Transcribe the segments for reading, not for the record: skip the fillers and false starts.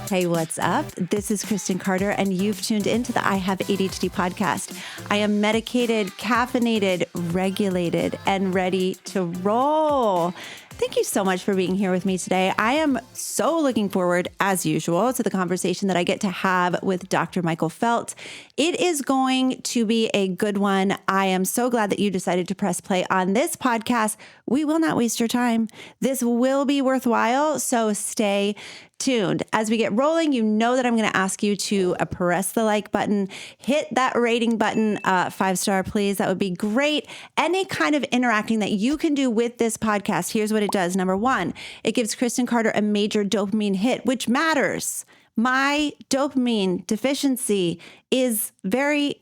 Hey, what's up? This is Kristen Carter, and you've tuned into the I Have ADHD podcast. I am medicated, caffeinated, regulated, and ready to roll. Thank you so much for being here with me today. I am so looking forward, as usual, to the conversation that I get to have with Dr. Michael Felt. It is going to be a good one. I am so glad that you decided to press play on this podcast. We will not waste your time. This will be worthwhile, so stay tuned. As we get rolling, you know that I'm going to ask you to press the like button, hit that rating button, 5-star, please. That would be great. Any kind of interacting that you can do with this podcast, here's what it does. Number one, it gives Kristen Carter a major dopamine hit, which matters. My dopamine deficiency is very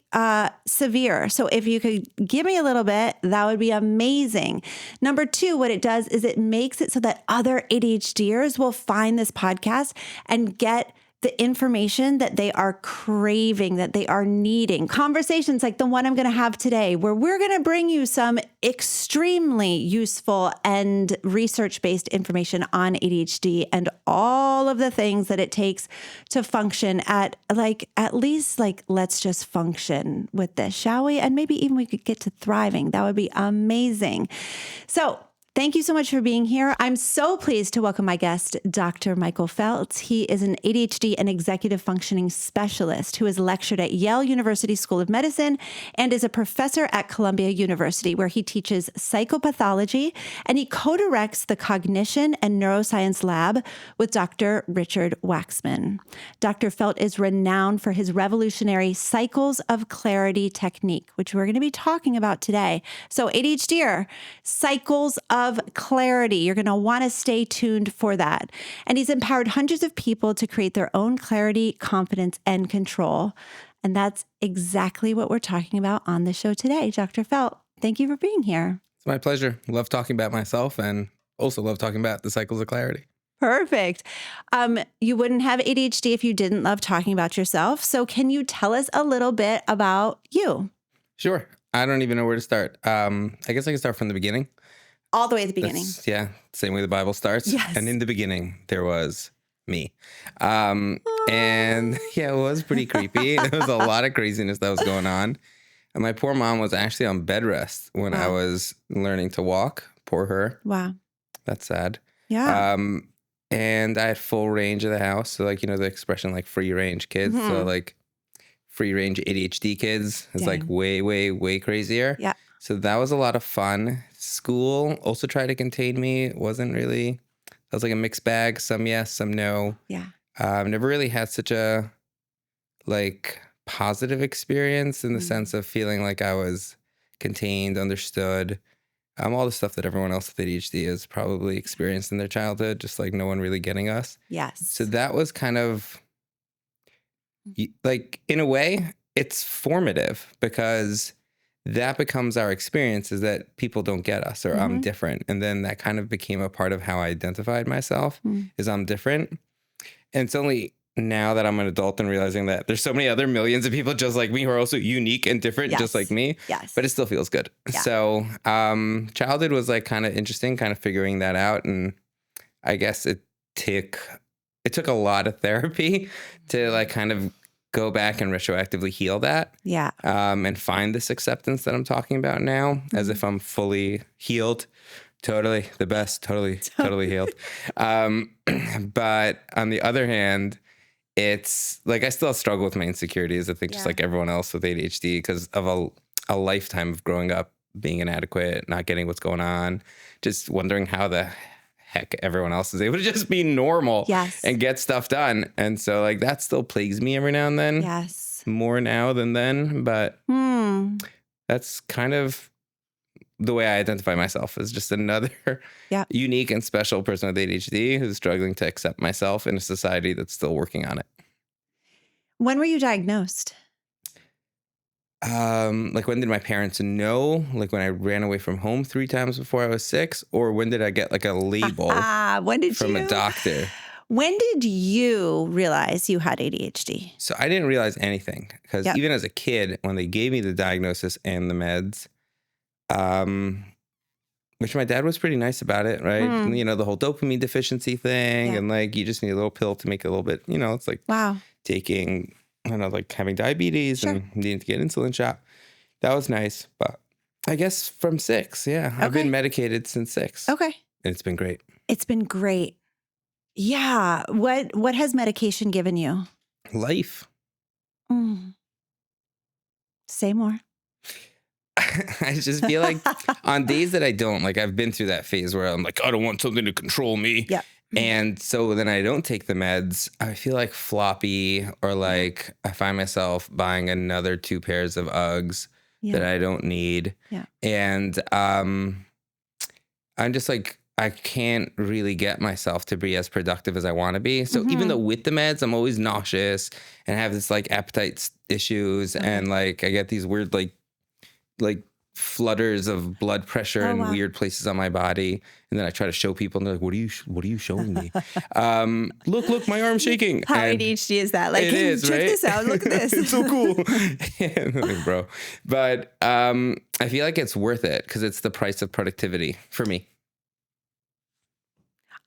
severe. So if you could give me a little bit, that would be amazing. Number two, what it does is it makes it so that other ADHDers will find this podcast and get the information that they are craving, that they are needing. Conversations like the one I'm going to have today, where we're going to bring you some extremely useful and research-based information on ADHD and all of the things that it takes to function at least let's just function with this, shall we? And maybe even we could get to thriving. That would be amazing. So thank you so much for being here. I'm so pleased to welcome my guest, Dr. Michael Felt. He is an ADHD and executive functioning specialist who has lectured at Yale University School of Medicine and is a professor at Columbia University, where he teaches psychopathology, and he co-directs the Cognition and Neuroscience lab with Dr. Richard Waxman. Dr. Felt is renowned for his revolutionary cycles of clarity technique, which we're going to be talking about today. So ADHDer, cycles of clarity. You're going to want to stay tuned for that. And he's empowered hundreds of people to create their own clarity, confidence, and control. And that's exactly what we're talking about on the show today. Dr. Felt, thank you for being here. It's my pleasure. Love talking about myself and also love talking about the cycles of clarity. Perfect. You wouldn't have ADHD if you didn't love talking about yourself. So can you tell us a little bit about you? Sure. I don't even know where to start. I guess I can start from the beginning. All the way at the beginning. Same way the Bible starts. Yes. And in the beginning, there was me. And it was pretty creepy. There was a lot of craziness that was going on. And my poor mom was actually on bed rest when I was learning to walk. Poor her. Wow. That's sad. Yeah. And I had full range of the house. So the expression free range kids. Mm-hmm. So free range ADHD kids is way, way, way crazier. Yeah. So that was a lot of fun. School also tried to contain me. It wasn't really, that was like a mixed bag. Some yes, some no. Yeah. Never really had such a positive experience in the sense of feeling like I was contained, understood. All the stuff that everyone else with ADHD has probably experienced in their childhood, just no one really getting us. Yes. So that was kind of in a way, it's formative because that becomes our experience, is that people don't get us or I'm different. And then that kind of became a part of how I identified myself is I'm different. And it's only now that I'm an adult and realizing that there's so many other millions of people just like me who are also unique and different, just like me. Yes. But it still feels good. Yeah. So childhood was kind of interesting, kind of figuring that out. And I guess it took a lot of therapy to kind of go back and retroactively heal that. Yeah. And find this acceptance that I'm talking about now, as if I'm fully healed. Totally the best, totally healed. But on the other hand, it's I still struggle with my insecurities. I think just like everyone else with ADHD, because of a lifetime of growing up being inadequate, not getting what's going on, just wondering how the heck everyone else is able to just be normal and get stuff done. And so that still plagues me every now and then. Yes. More now than then. But that's kind of the way I identify myself, as just another unique and special person with ADHD who's struggling to accept myself in a society that's still working on it. When were you diagnosed? When did my parents know? When I ran away from home 3 times before I was 6? Or when did I get a label from a doctor? When did you realize you had ADHD? So I didn't realize anything, because even as a kid, when they gave me the diagnosis and the meds, which my dad was pretty nice about it, right? You know, the whole dopamine deficiency thing, and like you just need a little pill to make it a little bit, you know, it's like taking, I don't know, like having diabetes and needing to get insulin shot. That was nice. But I guess from 6, I've been medicated since 6. Okay. And it's been great. It's been great. Yeah. What has medication given you? Life. Say more. I just feel like on days that I don't, like I've been through that phase where I'm like, I don't want something to control me. Yeah. And so then I don't take the meds. I feel like floppy, or like I find myself buying another 2 pairs of Uggs that I don't need. Yeah. And I'm just like, I can't really get myself to be as productive as I want to be. So even though with the meds, I'm always nauseous and I have this like appetite issues and like I get these weird like flutters of blood pressure in weird places on my body. And then I try to show people and they're like, what are you showing me? Look, my arm's shaking. How and ADHD is that? Like, it is, check right? this out. Look at this. It's so cool. Like, bro. But I feel like it's worth it because it's the price of productivity for me.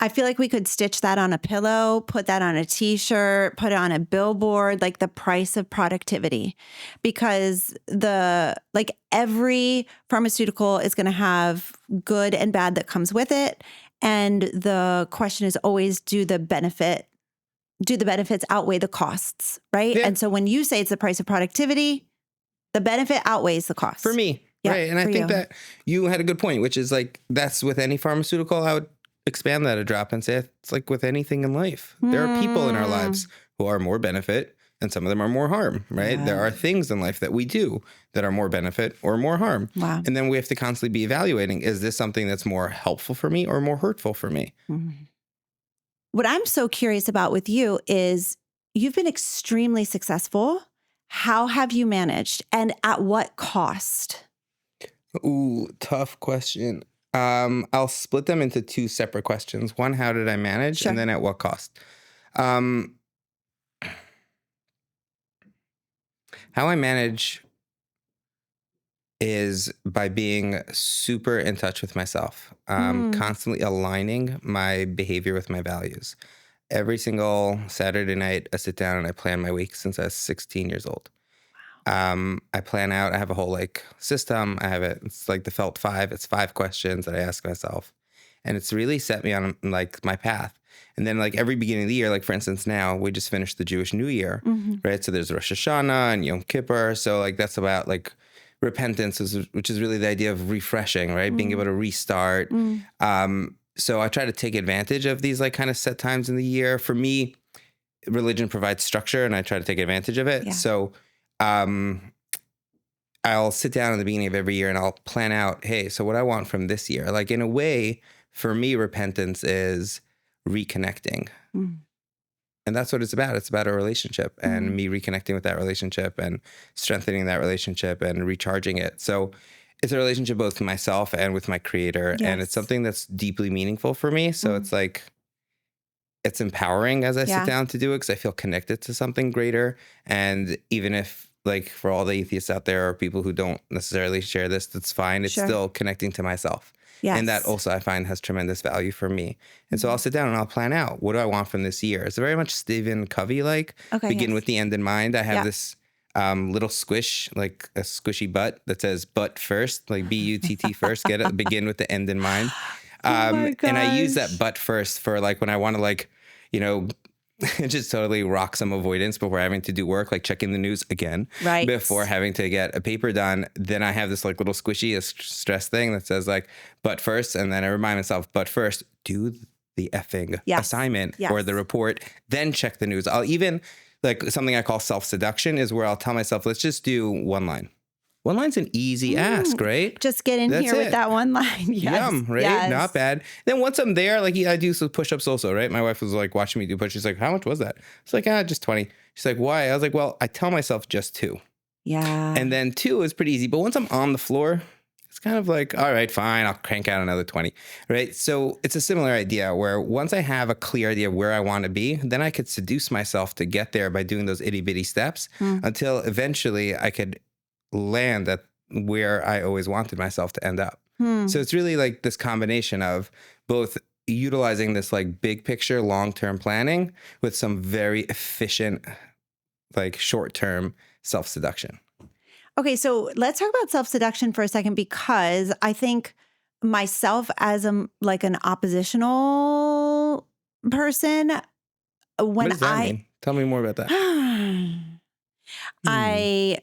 I feel like we could stitch that on a pillow, put that on a t-shirt, put it on a billboard, like the price of productivity, because every pharmaceutical is going to have good and bad that comes with it. And the question is always, do the benefits outweigh the costs, right? Yeah. And so when you say it's the price of productivity, the benefit outweighs the cost. For me, right? And I think that you had a good point, which is like, that's with any pharmaceutical. I would expand that a drop and say it's like with anything in life. There are people in our lives who are more benefit and some of them are more harm, right? Yeah. There are things in life that we do that are more benefit or more harm. Wow. And then we have to constantly be evaluating, is this something that's more helpful for me or more hurtful for me? What I'm so curious about with you is you've been extremely successful. How have you managed and at what cost? Ooh, tough question. I'll split them into 2 separate questions. One, how did I manage? Sure. And then at what cost? How I manage is by being super in touch with myself, constantly aligning my behavior with my values. Every single Saturday night, I sit down and I plan my week since I was 16 years old. I plan out, I have a whole like system. I have it. It's like the Felt 5. It's 5 questions that I ask myself. And it's really set me on like my path. And then like every beginning of the year, like for instance, now we just finished the Jewish New Year, right? So there's Rosh Hashanah and Yom Kippur. So like that's about like repentance, which is really the idea of refreshing, right? Being able to restart. So I try to take advantage of these like kind of set times in the year. For me, religion provides structure and I try to take advantage of it. Yeah. So I'll sit down in the beginning of every year and I'll plan out, hey, so what I want from this year. Like in a way, for me, repentance is reconnecting. And that's what it's about. It's about a relationship and me reconnecting with that relationship and strengthening that relationship and recharging it. So it's a relationship both with myself and with my creator. Yes. And it's something that's deeply meaningful for me. So it's like, it's empowering as I sit down to do it because I feel connected to something greater. And even if like for all the atheists out there or people who don't necessarily share this, that's fine. It's still connecting to myself. Yes. And that also I find has tremendous value for me. And so I'll sit down and I'll plan out, what do I want from this year? It's very much Stephen Covey-like. Begin with the end in mind. I have this little squish, like a squishy butt that says butt first, like B-U-T-T first. Get it? Begin with the end in mind. And I use that butt first for like when I want to like, you know, just totally rock some avoidance before having to do work, like checking the news again, before having to get a paper done. Then I have this like little squishy stress thing that says like, but first, and then I remind myself, but first, do the effing assignment or the report, then check the news. I'll even like something I call self-seduction is where I'll tell myself, let's just do one line. One line's an easy ask, right? Just get in here with that one line. Yes. Yum, right? Yes. Not bad. Then once I'm there, like I do some push-ups also, right? My wife was like watching me do push-ups. She's like, how much was that? It's like, just 20. She's like, why? I was like, well, I tell myself just 2. Yeah. And then 2 is pretty easy. But once I'm on the floor, it's kind of like, all right, fine, I'll crank out another 20, right? So it's a similar idea where once I have a clear idea of where I want to be, then I could seduce myself to get there by doing those itty bitty steps until eventually I could land at where I always wanted myself to end up. So it's really like this combination of both utilizing this like big picture, long-term planning with some very efficient, like short-term self-seduction. Okay, so let's talk about self-seduction for a second, because I think myself as an oppositional person, when What does that mean? Tell me more about that. I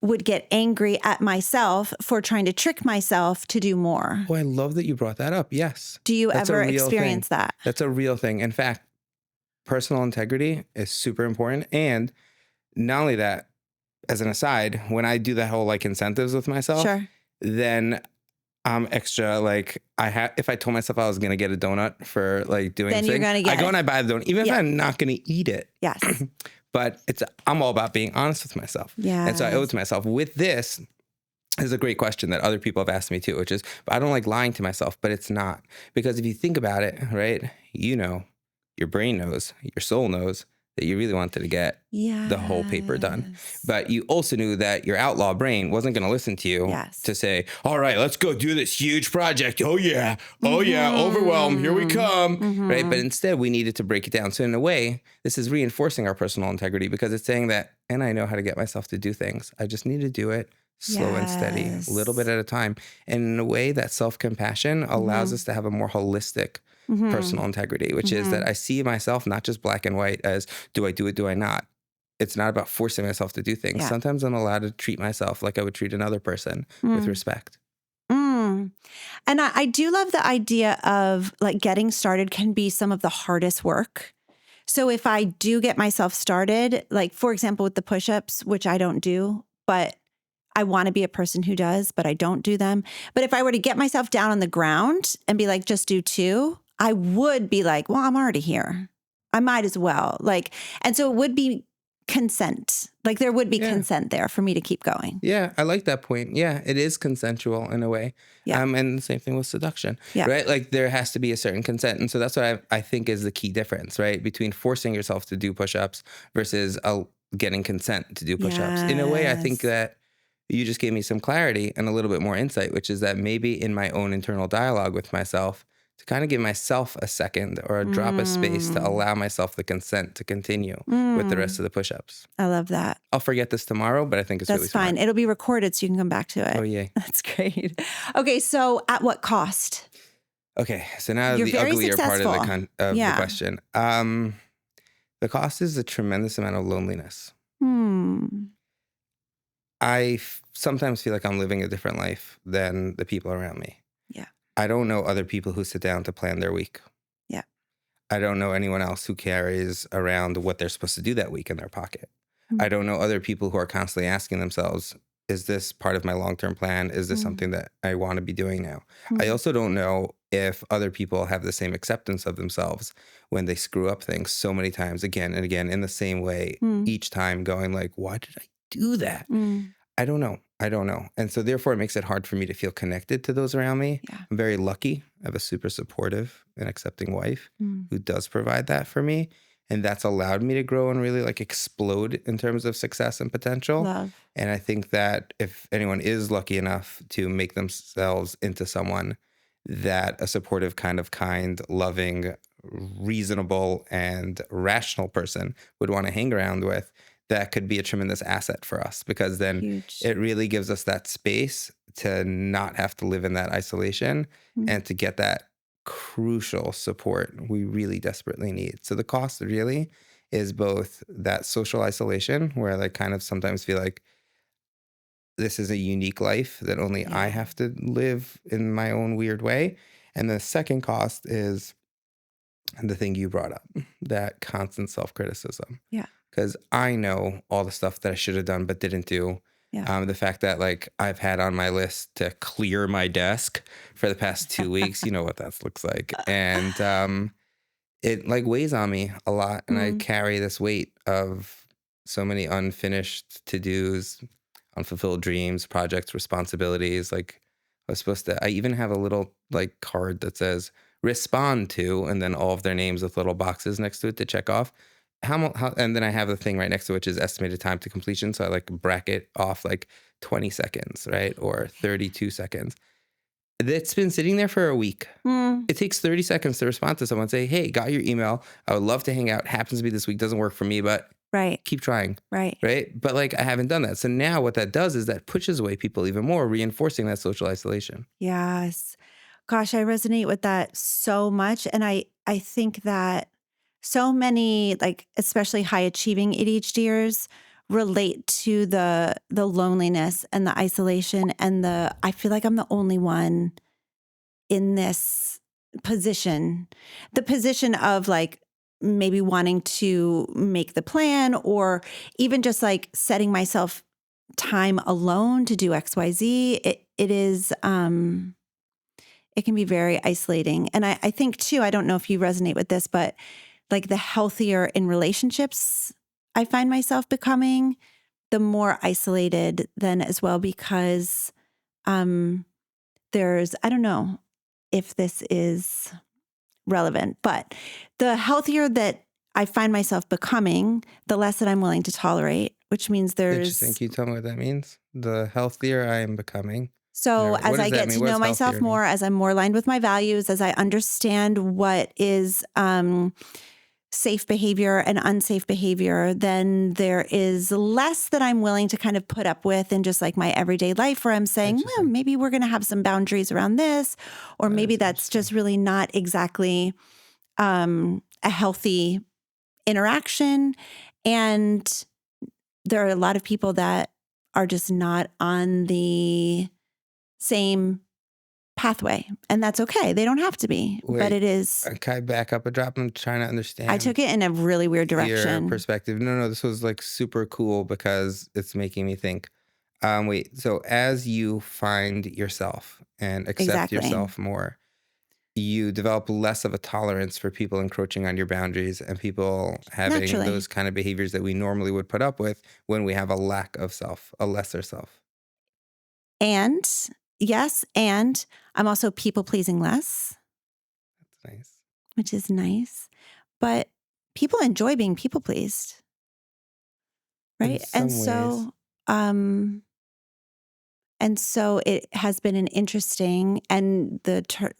would get angry at myself for trying to trick myself to do more. Oh, I love that you brought that up. Yes. Do you That's a ever real experience thing. that? That's a real thing. In fact, personal integrity is super important. And not only that, as an aside, when I do that whole like incentives with myself, Sure. then I'm extra like if I told myself I was gonna get a donut for like doing Then things, you're gonna get I go and I buy the donut, even if I'm not gonna eat it. Yes. But I'm all about being honest with myself. Yeah. And so I owe it to myself. With this is a great question that other people have asked me too, which is, I don't like lying to myself, but it's not. Because if you think about it, right, you know, your brain knows, your soul knows that you really wanted to get the whole paper done. But you also knew that your outlaw brain wasn't going to listen to you to say, all right, let's go do this huge project. Oh yeah, overwhelm, here we come, right? But instead we needed to break it down. So in a way, this is reinforcing our personal integrity, because it's saying that, and I know how to get myself to do things. I just need to do it slow and steady, a little bit at a time. And in a way, that self-compassion allows us to have a more holistic personal integrity, which is that I see myself not just black and white as, do I do it, do I not? It's not about forcing myself to do things. Yeah. Sometimes I'm allowed to treat myself like I would treat another person with respect. And I do love the idea of like getting started can be some of the hardest work. So if I do get myself started, like for example, with the push-ups, which I don't do, but I want to be a person who does, but I don't do them. But if I were to get myself down on the ground and be like, just do 2, I would be like, well, I'm already here. I might as well. Like, and so it would be consent. Like there would be consent there for me to keep going. Yeah, I like that point. Yeah, it is consensual in a way. Yeah. And the same thing with seduction, right? Like there has to be a certain consent. And so that's what I think is the key difference, right? Between forcing yourself to do push-ups versus getting consent to do push-ups. In a way, I think that you just gave me some clarity and a little bit more insight, which is that maybe in my own internal dialogue with myself, to kind of give myself a second or a drop of space to allow myself the consent to continue with the rest of the push-ups. I love that. I'll forget this tomorrow, but I think it's really smart. That's fine. It'll be recorded so you can come back to it. Oh, yay. That's great. Okay, so at what cost? Okay, so now You're the very uglier part of successful. the question. The cost is a tremendous amount of loneliness. I sometimes feel like I'm living a different life than the people around me. Yeah. I don't know other people who sit down to plan their week. Yeah. I don't know anyone else who carries around what they're supposed to do that week in their pocket. I don't know other people who are constantly asking themselves, is this part of my long-term plan? Is this something that I want to be doing now? I also don't know if other people have the same acceptance of themselves when they screw up things so many times again and again in the same way, each time going like, why did I do that? I don't know. And so therefore it makes it hard for me to feel connected to those around me. Yeah. I'm very lucky. I have a super supportive and accepting wife who does provide that for me. And that's allowed me to grow and really like explode in terms of success and potential. Love. And I think that if anyone is lucky enough to make themselves into someone that a supportive, kind, loving, reasonable, and rational person would want to hang around with, that could be a tremendous asset for us, because then it really gives us that space to not have to live in that isolation and to get that crucial support we really desperately need. So the cost really is both that social isolation, where I kind of sometimes feel like this is a unique life that only I have to live in my own weird way. And the second cost is the thing you brought up, that constant self-criticism. Yeah. Because I know all the stuff that I should have done but didn't do. Yeah. The fact that like I've had on my list to clear my desk for the past 2 weeks, you know what that looks like. And it like weighs on me a lot. And I carry this weight of so many unfinished to-dos, unfulfilled dreams, projects, responsibilities. Like I even have a little like card that says respond to, and then all of their names with little boxes next to it to check off. And then I have the thing right next to it, which is estimated time to completion. So I like bracket off like 20 seconds, right? Or 32 seconds. That's been sitting there for a week. Mm, It takes 30 seconds to respond to someone, say, hey, got your email. I would love to hang out. Happens to be this week. Doesn't work for me, but right. keep trying. Right. Right. But like, I haven't done that. So now what that does is that pushes away people even more, reinforcing that social isolation. Yes. Gosh, I resonate with that so much. And I think that so many, like, especially high achieving ADHDers relate to the loneliness and the isolation and I feel like I'm the only one in this position, the position of like maybe wanting to make the plan or even just like setting myself time alone to do XYZ. It is, it can be very isolating. And I think too, I don't know if you resonate with this, but like the healthier in relationships I find myself becoming, the more isolated then as well, because there's, I don't know if this is relevant, but the healthier that I find myself becoming, the less that I'm willing to tolerate, which means Interesting. there's, Can you tell me what that means? The healthier I am becoming. so Or as what I does that get mean? to What know does myself healthier mean? more, as I'm more aligned with my values, as I understand what is safe behavior and unsafe behavior, then there is less that I'm willing to kind of put up with in just like my everyday life where I'm saying, well, Interesting. maybe we're going to have some boundaries around this, or That maybe is that's interesting. just really not exactly a healthy interaction. And there are a lot of people that are just not on the same pathway, and that's okay. They don't have to be, but Wait, it is. can I back up a drop? I'm trying to I understand took it in a really weird your direction. perspective. No, this was like super cool because it's making me think. Wait, so as you find yourself and accept Exactly. yourself more, you develop less of a tolerance for people encroaching on your boundaries and people having Naturally. those kind of behaviors that we normally would put up with when we have a lack of self, a lesser self. And yes, and I'm also people pleasing less, That's nice. which is nice. But people enjoy being people pleased, In right? some ways. Um and so it has been an interesting, and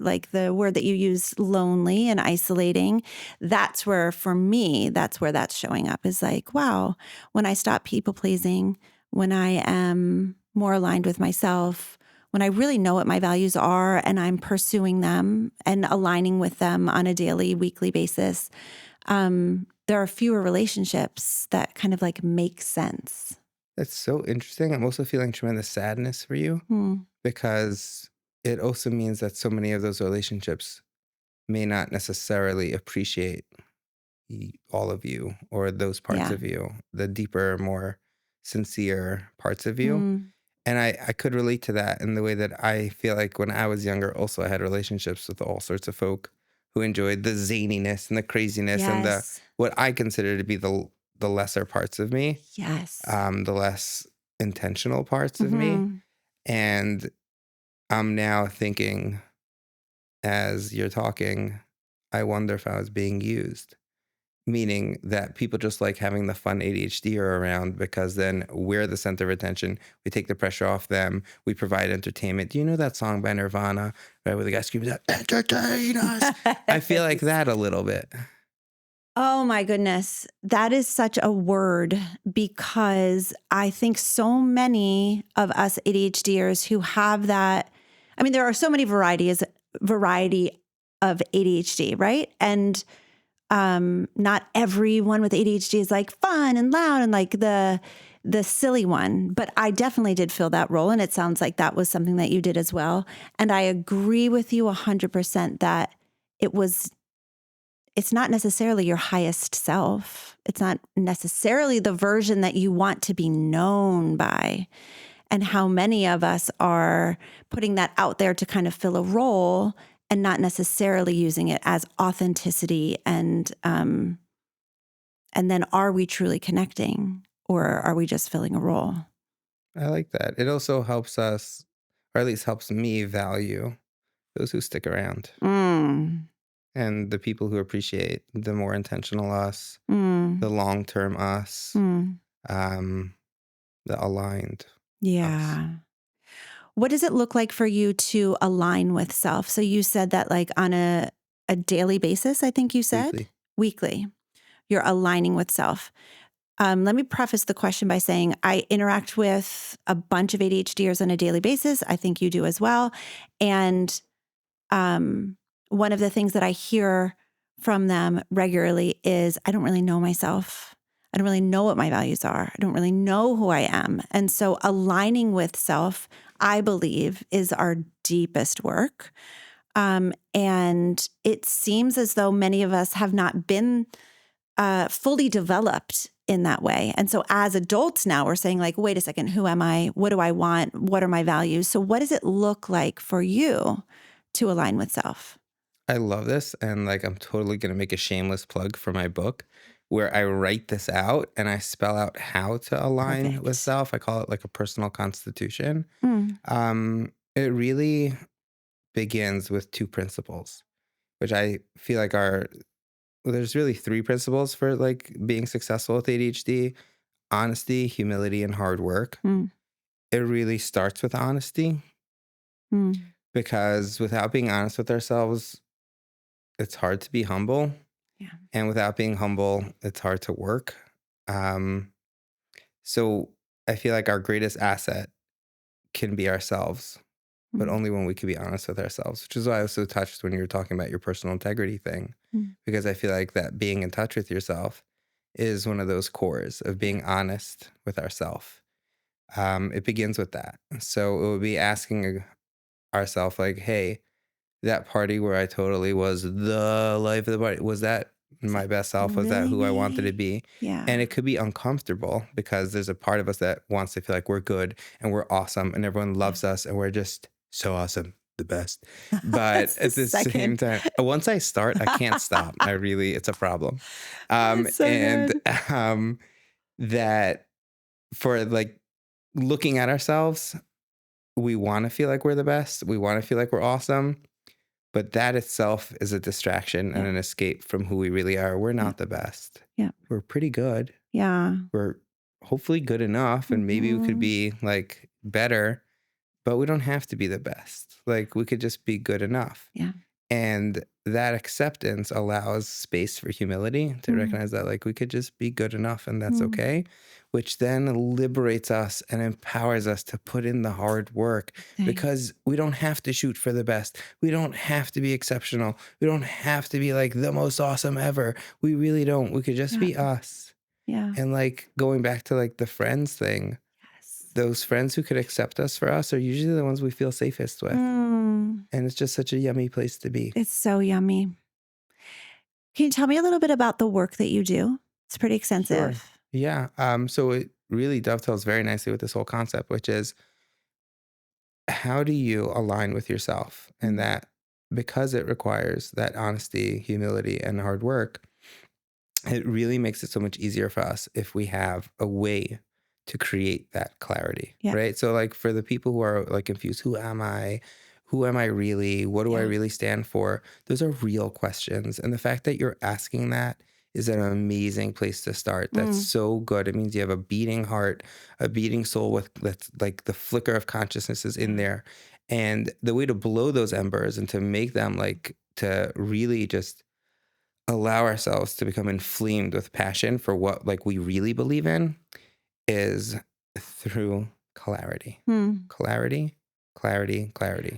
like the word that you use, lonely and isolating, that's where for me, that's where that's showing up is like, wow, when I stop people pleasing, when I am more aligned with myself, when I really know what my values are and I'm pursuing them and aligning with them on a daily, weekly basis, there are fewer relationships that kind of like make sense. That's so interesting. I'm also feeling tremendous sadness for you Hmm. because it also means that so many of those relationships may not necessarily appreciate all of you or those parts Yeah. of you, the deeper, more sincere parts of you. Mm. And I could relate to that in the way that I feel like when I was younger, also I had relationships with all sorts of folk who enjoyed the zaniness and the craziness and the Yes. what I consider to be the lesser parts of me, Yes. the less intentional parts of me. Hmm. And I'm now thinking, as you're talking, I wonder if I was being used. Meaning that people just like having the fun ADHDer around because then we're the center of attention. We take the pressure off them. We provide entertainment. Do you know that song by Nirvana, right, where the guy screams out, "Entertain us"? I feel like that a little bit. Oh my goodness. That is such a word because I think so many of us ADHDers who have that, I mean, there are so many variety of ADHD, right? And not everyone with ADHD is like fun and loud and like the silly one, but I definitely did fill that role. And it sounds like that was something that you did as well. And I agree with you 100% that it was it's not necessarily your highest self. It's not necessarily the version that you want to be known by. And how many of us are putting that out there to kind of fill a role and not necessarily using it as authenticity. And then are we truly connecting or are we just filling a role? I like that. It also helps us, or at least helps me value those who stick around Mm, and the people who appreciate the more intentional us, the mm, long-term us, mm. um, the aligned us. Yeah. What does it look like for you to align with self? So you said that like on a daily basis, I think you said? Weekly. You're aligning with self. Let me preface the question by saying I interact with a bunch of ADHDers on a daily basis. I think you do as well. And one of the things that I hear from them regularly is, I don't really know myself. I don't really know what my values are. I don't really know who I am. And so aligning with self, I believe, is our deepest work. And it seems as though many of us have not been fully developed in that way. And so as adults now, we're saying like, wait a second, who am I? What do I want? What are my values? So what does it look like for you to align with self? I love this. And like, I'm totally going to make a shameless plug for my book where I write this out and I spell out how to align with self. I call it like a personal constitution. It really begins with two principles, which I feel like there's really three principles for like being successful with ADHD: honesty, humility, and hard work. It really starts with honesty because without being honest with ourselves, it's hard to be humble. Yeah. And without being humble, it's hard to work. So I feel like our greatest asset can be ourselves, but only when we can be honest with ourselves, which is why I was so touched when you were talking about your personal integrity thing, because I feel like that being in touch with yourself is one of those cores of being honest with ourselves. It begins with that. So it would be asking ourselves like, hey, that party where I totally was the life of the party, was that my best self? Was that who I wanted to be? Yeah. And it could be uncomfortable because there's a part of us that wants to feel like we're good and we're awesome and everyone loves us and we're just so awesome, the best. But at the same time, once I start, I can't stop. It's a problem. That for like looking at ourselves, we want to feel like we're the best. We want to feel like we're awesome. But that itself is a distraction and an escape from who we really are. We're not the best. Yeah. We're pretty good. Yeah. We're hopefully good enough. And maybe we could be like better, but we don't have to be the best. Like we could just be good enough. Yeah. And that acceptance allows space for humility to recognize that like we could just be good enough and that's okay, which then liberates us and empowers us to put in the hard work because we don't have to shoot for the best. We don't have to be exceptional. We don't have to be like the most awesome ever. We really don't. We could just be us. Yeah. And like going back to like the friends thing, those friends who could accept us for us are usually the ones we feel safest with. And it's just such a yummy place to be. It's so yummy. Can you tell me a little bit about the work that you do? It's pretty extensive. Sure. Yeah. So it really dovetails very nicely with this whole concept, which is how do you align with yourself? And that because it requires that honesty, humility, and hard work, it really makes it so much easier for us if we have a way to create that clarity, right? So like for the people who are like confused, who am I? Who am I really? What do I really stand for? Those are real questions. And the fact that you're asking that is an amazing place to start. That's so good. It means you have a beating heart, a beating soul with like the flicker of consciousness is in there. And the way to blow those embers and to make them like to really just allow ourselves to become inflamed with passion for what like we really believe in is through clarity. Clarity.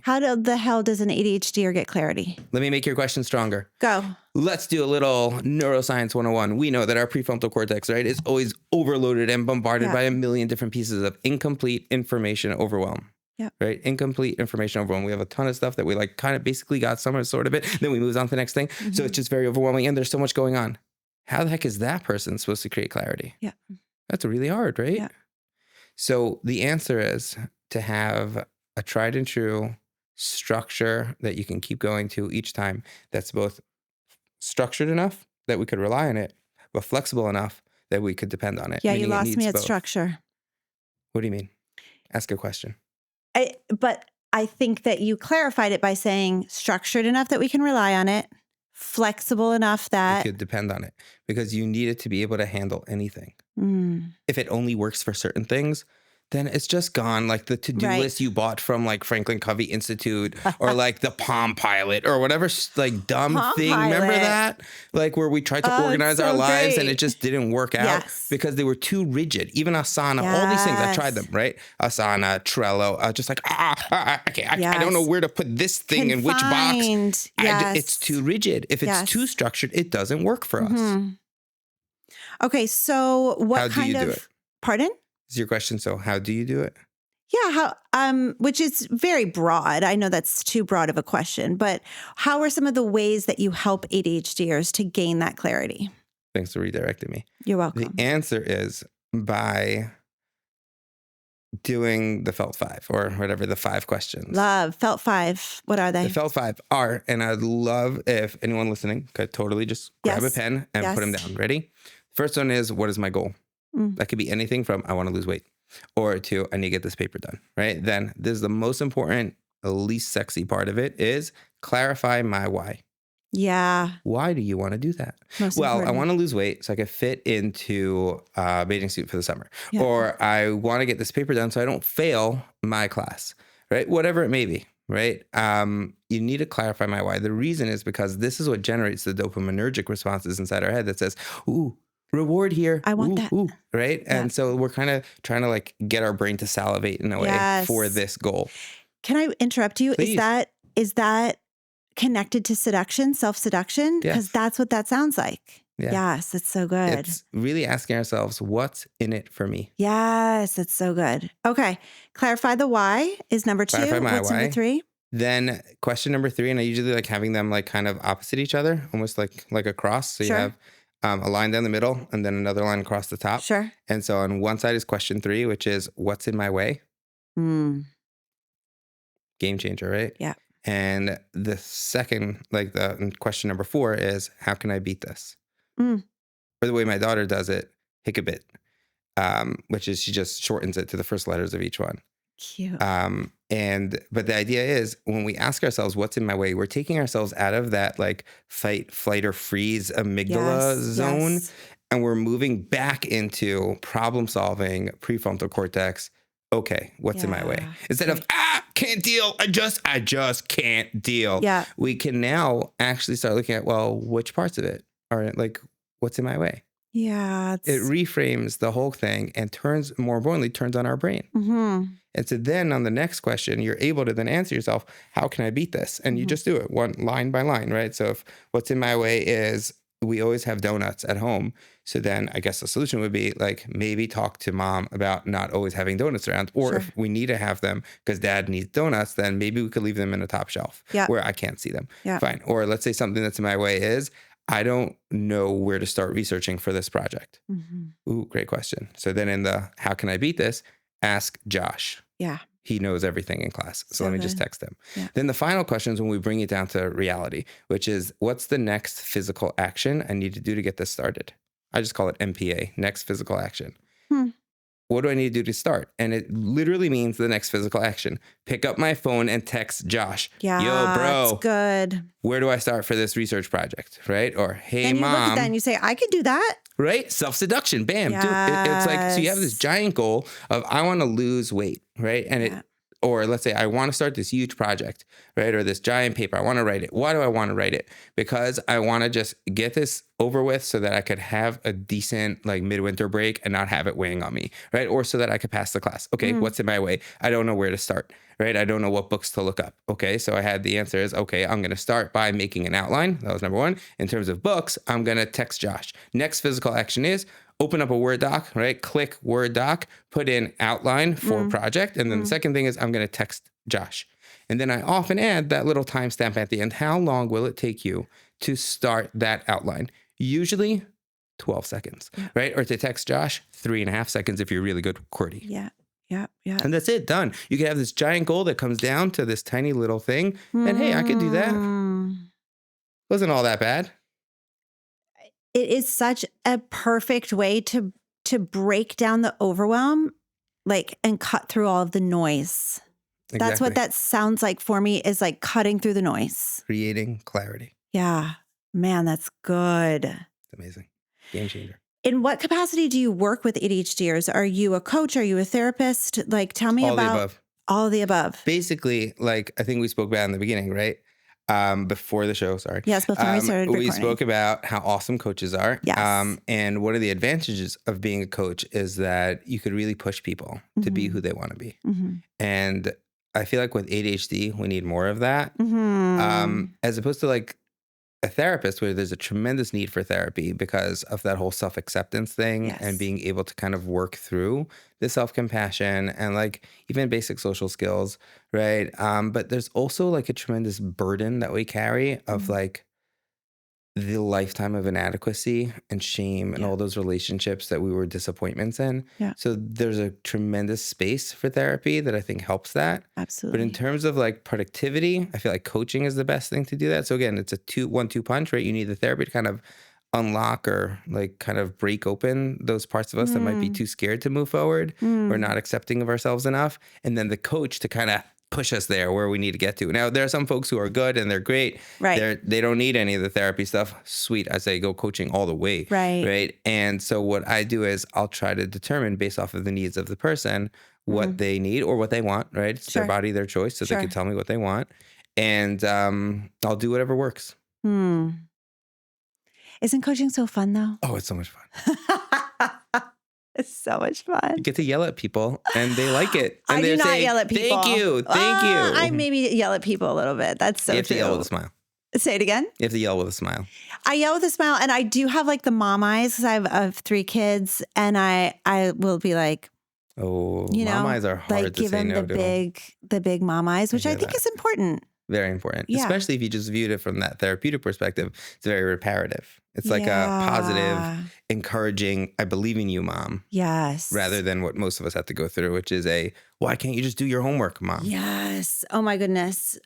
How the hell does an ADHDer get clarity? Let me make your question stronger. Go. Let's do a little neuroscience 101. We know that our prefrontal cortex, right, is always overloaded and bombarded by a million different pieces of incomplete information overwhelm. Yeah. Right? Incomplete information overwhelm. We have a ton of stuff that we like kind of basically got some sort of it. Then we move on to the next thing. So it's just very overwhelming and there's so much going on. How the heck is that person supposed to create clarity? Yeah. That's really hard, right? Yeah. So the answer is to have a tried and true structure that you can keep going to each time that's both structured enough that we could rely on it, but flexible enough that we could depend on it. Yeah, you lost me at structure. What do you mean? Ask a question. But I think that you clarified it by saying structured enough that we can rely on it, flexible enough that we could depend on it because you need it to be able to handle anything. If it only works for certain things, then it's just gone. Like the to-do Right. list you bought from like Franklin Covey Institute or like the Palm Pilot or whatever like dumb Palm thing. Remember Pilot. that? Like where we tried to Oh, organize it's our so lives and great. it just didn't work out Yes. because they were too rigid. Even Asana, all these things, I tried them, right? Asana, Trello, just like, I don't know where to put this thing in which box. Yes. It's too rigid. If it's too structured, it doesn't work for us. Okay, so what How do kind you of do it? Pardon? Is your question, so how do you do it? Yeah, which is very broad. I know that's too broad of a question, but how are some of the ways that you help ADHDers to gain that clarity? Thanks for redirecting me. You're welcome. The answer is by doing the Felt 5 or whatever, the 5 questions. Love. Felt 5. What are they? The Felt 5 are, and I'd love if anyone listening could totally just grab a pen and put them down. Ready? First one is, what is my goal? That could be anything from I want to lose weight or to I need to get this paper done, right? Then this is the most important, the least sexy part of it is clarify my why. Yeah. Why do you want to do that? Most well, important. I want to lose weight so I can fit into a bathing suit for the summer. Yeah. Or I want to get this paper done so I don't fail my class, right? Whatever it may be, right? You need to clarify my why. The reason is because this is what generates the dopaminergic responses inside our head that says, ooh, reward here. I want that. Ooh, right? Yeah. And so we're kind of trying to like get our brain to salivate in a way for this goal. Can I interrupt you? Please. Is that connected to seduction, self-seduction? Because that's what that sounds like. Yeah. Yes, it's so good. It's really asking ourselves, what's in it for me? Yes, it's so good. Okay. Clarify the why is number 2. Clarify my What's why. number 3? Then question number 3, and I usually like having them like kind of opposite each other, almost like a cross. So you have a line down the middle and then another line across the top. Sure. And so on one side is question 3, which is what's in my way? Mm. Game changer, right? Yeah. And the second, like the question number 4 is how can I beat this? Or the way my daughter does it, hickabit, which is she just shortens it to the first letters of each one. Cute. But the idea is when we ask ourselves what's in my way, we're taking ourselves out of that like fight, flight, or freeze amygdala zone. And we're moving back into problem solving, prefrontal cortex. Okay, what's in my way? Instead of, can't deal. I just can't deal. Yeah. We can now actually start looking at, well, which parts of it are like, what's in my way? Yeah. It reframes the whole thing and more importantly, turns on our brain. And so then on the next question, you're able to then answer yourself, how can I beat this? And you just do it one line by line, right? So if what's in my way is we always have donuts at home. So then I guess the solution would be like maybe talk to mom about not always having donuts around. Or if we need to have them because dad needs donuts, then maybe we could leave them in a top shelf where I can't see them. Fine. Or let's say something that's in my way is I don't know where to start researching for this project. Ooh, great question. So then in the how can I beat this, ask Josh. Yeah. He knows everything in class. So let me just text him. Yeah. Then the final question is when we bring it down to reality, which is what's the next physical action I need to do to get this started? I just call it NPA, next physical action. What do I need to do to start? And it literally means the next physical action. Pick up my phone and text Josh. Yeah, yo, bro. that's good. Where do I start for this research project? Right? Or, hey, and you mom. look at that and you say, I could do that. Right? Self-seduction. Bam. Yes. Dude, it's like, so you have this giant goal of I want to lose weight, right? And or let's say I want to start this huge project, right? Or this giant paper. I want to write it. Why do I want to write it? Because I want to just get this over with so that I could have a decent like midwinter break and not have it weighing on me, right? Or so that I could pass the class. Okay, what's in my way? I don't know where to start, right? I don't know what books to look up. Okay, so I had the answer is, okay, I'm going to start by making an outline. That was number 1. In terms of books, I'm going to text Josh. Next physical action is open up a Word doc, right? Click Word doc, put in outline for project. And then the second thing is I'm going to text Josh. And then I often add that little timestamp at the end. How long will it take you to start that outline? Usually 12 seconds, right? Or to text Josh, 3.5 seconds if you're really good with QWERTY. Yeah. And that's it, done. You can have this giant goal that comes down to this tiny little thing. And hey, I could do that. Wasn't all that bad. It is such a perfect way to break down the overwhelm, like, and cut through all of the noise. Exactly. That's what that sounds like for me, is like cutting through the noise. Creating clarity. Yeah. Man, that's good. It's amazing. Game changer. In what capacity do you work with ADHDers? Are you a coach? Are you a therapist? Like, tell me All the about above. all of the above. Basically, like I think we spoke about in the beginning, right? Before the show, sorry. Yes, before we started We recording. spoke about how awesome coaches are. Yes. And one of the advantages of being a coach is that you could really push people to be who they want to be. Mm-hmm. And I feel like with ADHD, we need more of that. Mm-hmm. As opposed to like a therapist where there's a tremendous need for therapy because of that whole self-acceptance thing Yes. and being able to kind of work through the self-compassion and like even basic social skills, right? But there's also like a tremendous burden that we carry of like the lifetime of inadequacy and shame and all those relationships that we were disappointments in. Yeah. So there's a tremendous space for therapy that I think helps that. Absolutely. But in terms of like productivity, I feel like coaching is the best thing to do that. So again, it's a 1-2 punch, right? You need the therapy to kind of unlock or like kind of break open those parts of us that might be too scared to move forward or not accepting of ourselves enough. And then the coach to kind of push us there where we need to get to. Now, there are some folks who are good and they're great. Right. They don't need any of the therapy stuff. Sweet. I say go coaching all the way. Right. Right. And so what I do is I'll try to determine based off of the needs of the person what they need or what they want. Right. It's their body, their choice. So they can tell me what they want. And I'll do whatever works. Isn't coaching so fun though? Oh, it's so much fun. It's so much fun. You get to yell at people and they like it. And I do not saying, yell at people. Thank you. Thank you. I maybe yell at people a little bit. That's so You have true. to yell with a smile. Say it again. You have to yell with a smile. I yell with a smile, and I do have like the mom eyes because I have 3 kids, and I will be like, oh, you know, mom eyes are hard like to give say them no the to. big mom eyes, which I think is important. Very important, Yeah. especially if you just viewed it from that therapeutic perspective. It's very reparative. It's like a positive, encouraging, I believe in you, mom. Yes. Rather than what most of us have to go through, which is why can't you just do your homework, mom? Yes. Oh my goodness.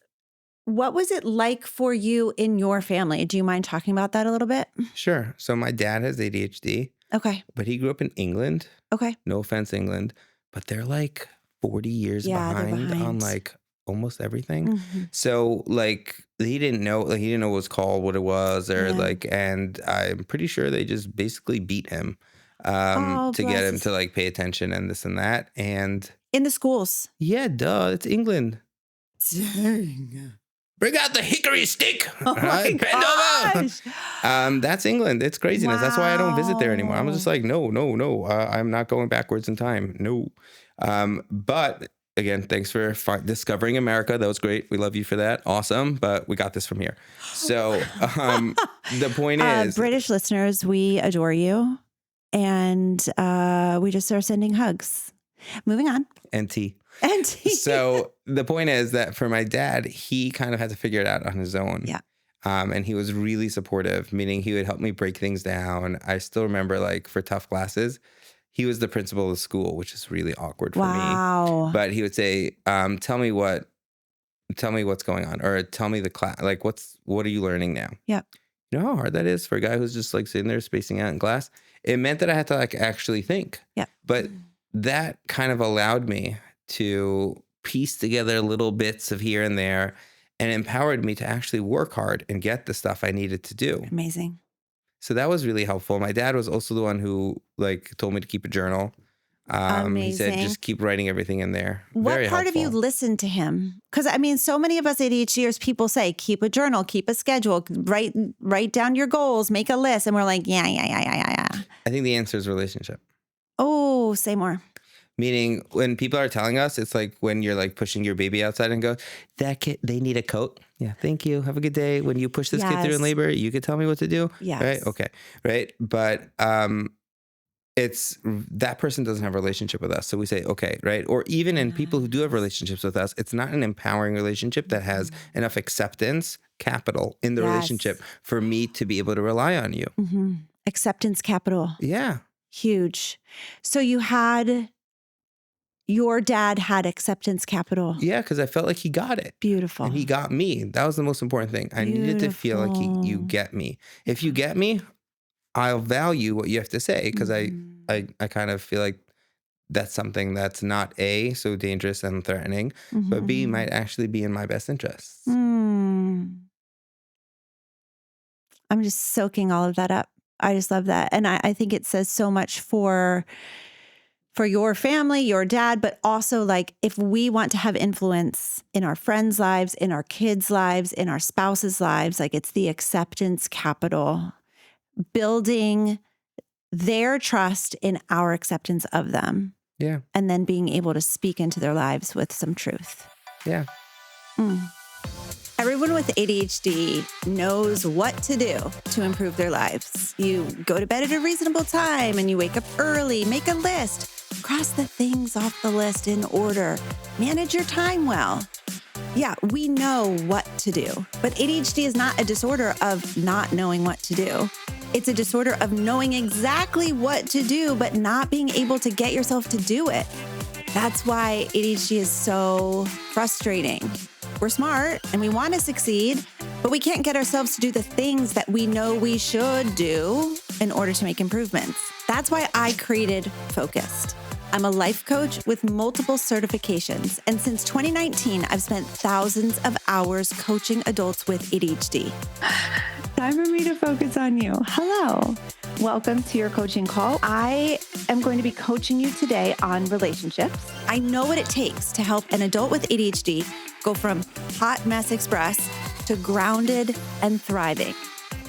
What was it like for you in your family? Do you mind talking about that a little bit? Sure. So my dad has ADHD. Okay. But he grew up in England. Okay. No offense, England. But they're like 40 years behind on like almost everything. So like he didn't know what it was called, what it was, or and I'm pretty sure they just basically beat him to get him to like pay attention and this and that. And in the schools. Yeah, duh. It's England. Dang. Bring out the hickory stick. Oh my Bend over. That's England. It's craziness. Wow. That's why I don't visit there anymore. I'm just like, no. I'm not going backwards in time. No. But again, thanks for discovering America. That was great. We love you for that. Awesome. But we got this from here. So the point is, British listeners, we adore you. And we just are sending hugs. Moving on. And tea. So the point is that for my dad, he kind of had to figure it out on his own. Yeah. And he was really supportive, meaning he would help me break things down. I still remember like for tough classes, he was the principal of the school, which is really awkward for me. But he would say, tell me what's going on, or tell me the class, like what are you learning now? Yeah. You know how hard that is for a guy who's just like sitting there spacing out in class? It meant that I had to like actually think. Yeah. But that kind of allowed me to piece together little bits of here and there and empowered me to actually work hard and get the stuff I needed to do. Amazing. So that was really helpful. My dad was also the one who like told me to keep a journal. He said, just keep writing everything in there. What Very part helpful. of you listened to him? Because I mean, so many of us ADHDers, people say, keep a journal, keep a schedule, write down your goals, make a list. And we're like, yeah. I think the answer is relationship. Oh, say more. Meaning when people are telling us, it's like when you're like pushing your baby outside and go, that kid, they need a coat. Yeah, thank you. Have a good day. When you push this kid through in labor, you could tell me what to do. Yes. Right? Okay. Right. But it's that person doesn't have a relationship with us. So we say, okay, right? Or even in people who do have relationships with us, it's not an empowering relationship that has enough acceptance capital in the relationship for me to be able to rely on you. Mm-hmm. Acceptance capital. Yeah. Huge. So your dad had acceptance capital. Yeah, because I felt like he got it. Beautiful. And he got me. That was the most important thing. I needed to feel like you get me. If you get me, I'll value what you have to say, because I kind of feel like that's something that's not A, so dangerous and threatening, but B, might actually be in my best interests. I'm just soaking all of that up. I just love that. And I think it says so much for your family, your dad, but also like if we want to have influence in our friends' lives, in our kids' lives, in our spouses' lives, like it's the acceptance capital, building their trust in our acceptance of them. Yeah. And then being able to speak into their lives with some truth. Yeah. Everyone with ADHD knows what to do to improve their lives. You go to bed at a reasonable time and you wake up early, make a list, cross the things off the list in order, manage your time well. Yeah, we know what to do, but ADHD is not a disorder of not knowing what to do. It's a disorder of knowing exactly what to do, but not being able to get yourself to do it. That's why ADHD is so frustrating. We're smart and we want to succeed, but we can't get ourselves to do the things that we know we should do in order to make improvements. That's why I created Focused. I'm a life coach with multiple certifications, and since 2019, I've spent thousands of hours coaching adults with ADHD. Time for me to focus on you. Hello. Welcome to your coaching call. I am going to be coaching you today on relationships. I know what it takes to help an adult with ADHD go from hot mess express to grounded and thriving.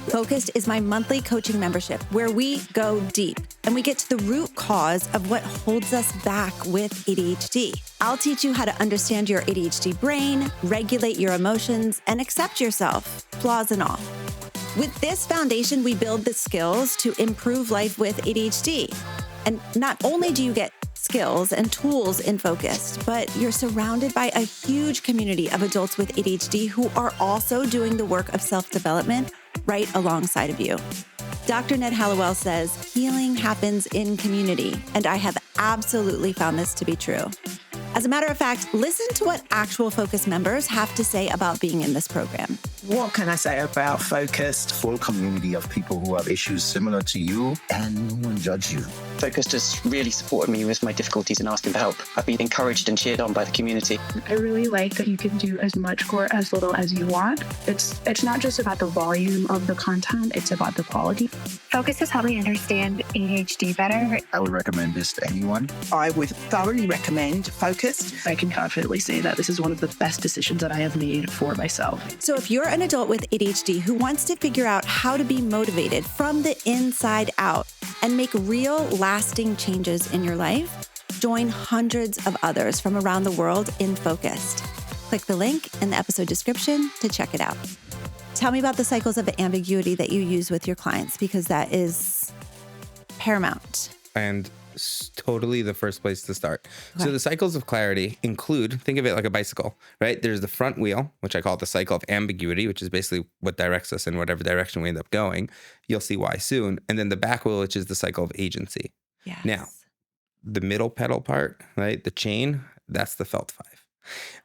Focused is my monthly coaching membership where we go deep and we get to the root cause of what holds us back with ADHD. I'll teach you how to understand your ADHD brain, regulate your emotions, and accept yourself, flaws and all. With this foundation, we build the skills to improve life with ADHD. And not only do you get skills and tools in Focused, but you're surrounded by a huge community of adults with ADHD who are also doing the work of self-development right alongside of you. Dr. Ned Hallowell says healing happens in community, and I have absolutely found this to be true. As a matter of fact, listen to what actual Focus members have to say about being in this program. What can I say about Focused? Full community of people who have issues similar to you, and no one judge you. Focused has really supported me with my difficulties and asking for help. I've been encouraged and cheered on by the community. I really like that you can do as much or as little as you want. It's not just about the volume of the content, it's about the quality. Focus has helped me understand ADHD better. I would recommend this to anyone. I would thoroughly recommend Focused. I can confidently say that this is one of the best decisions that I have made for myself. So if you're an adult with ADHD who wants to figure out how to be motivated from the inside out and make real lasting changes in your life, join hundreds of others from around the world in Focused. Click the link in the episode description to check it out. Tell me about the cycles of ambiguity that you use with your clients, because that is paramount. And totally the first place to start. Okay. So the cycles of clarity include, think of it like a bicycle, right? There's the front wheel, which I call the cycle of ambiguity, which is basically what directs us in whatever direction we end up going. You'll see why soon. And then the back wheel, which is the cycle of agency. Yes. Now, the middle pedal part, right? The chain, that's the felt five.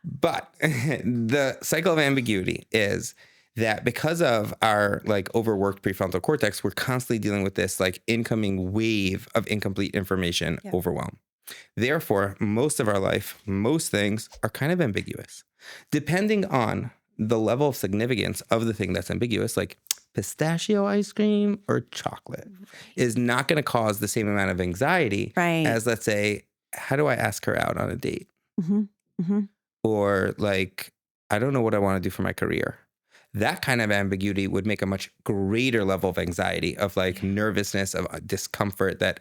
But the cycle of ambiguity is that because of our like overworked prefrontal cortex, we're constantly dealing with this like incoming wave of incomplete information overwhelm. Therefore, most of our life, most things are kind of ambiguous. Depending on the level of significance of the thing that's ambiguous, like pistachio ice cream or chocolate, is not going to cause the same amount of anxiety as, let's say, how do I ask her out on a date? Or like, I don't know what I want to do for my career. That kind of ambiguity would make a much greater level of anxiety, of like nervousness, of discomfort, that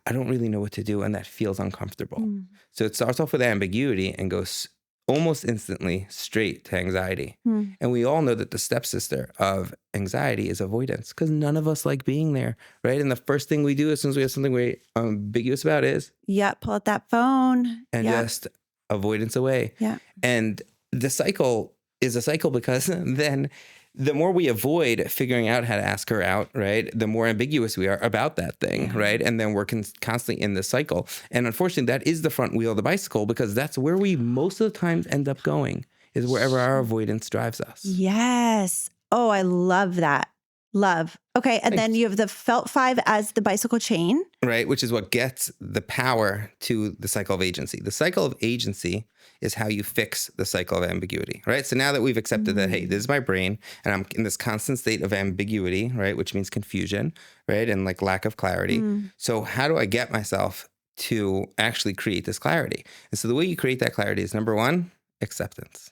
I don't really know what to do and that feels uncomfortable. So it starts off with ambiguity and goes almost instantly straight to anxiety. And we all know that the stepsister of anxiety is avoidance, because none of us like being there, right? And the first thing we do as soon as we have something we're ambiguous about is pull out that phone and just avoidance away. And the cycle is a cycle because then the more we avoid figuring out how to ask her out, right, the more ambiguous we are about that thing, right? And then we're constantly in this cycle. And unfortunately, that is the front wheel of the bicycle, because that's where we most of the time end up going, is wherever our avoidance drives us. Yes. Oh, I love that. Love. Okay. And then Thanks. you have the felt 5 as the bicycle chain. Right, which is what gets the power to the cycle of agency. The cycle of agency is how you fix the cycle of ambiguity, right? So now that we've accepted that, hey, this is my brain and I'm in this constant state of ambiguity, right? Which means confusion, right? And like lack of clarity. So how do I get myself to actually create this clarity? And so the way you create that clarity is number 1, acceptance.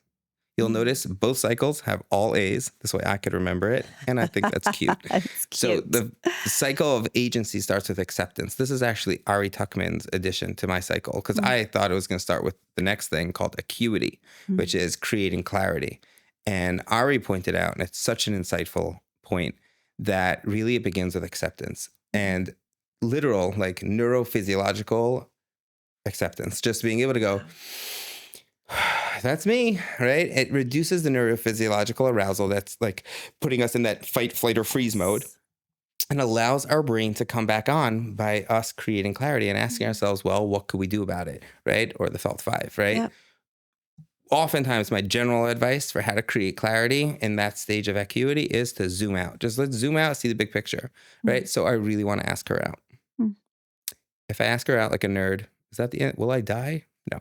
You'll notice both cycles have all A's. This way I could remember it. And I think that's cute. It's So cute. the cycle of agency starts with acceptance. This is actually Ari Tuckman's addition to my cycle because I thought it was going to start with the next thing called acuity, which is creating clarity. And Ari pointed out, and it's such an insightful point, that really it begins with acceptance and literal, like neurophysiological acceptance. Just being able to go, that's me, right? It reduces the neurophysiological arousal that's like putting us in that fight, flight, or freeze mode and allows our brain to come back on by us creating clarity and asking ourselves, well, what could we do about it, right? Or the felt 5, right? Yep. Oftentimes, my general advice for how to create clarity in that stage of acuity is to zoom out. Just let's zoom out, see the big picture, right? So I really want to ask her out. If I ask her out like a nerd, is that the end? Will I die? No.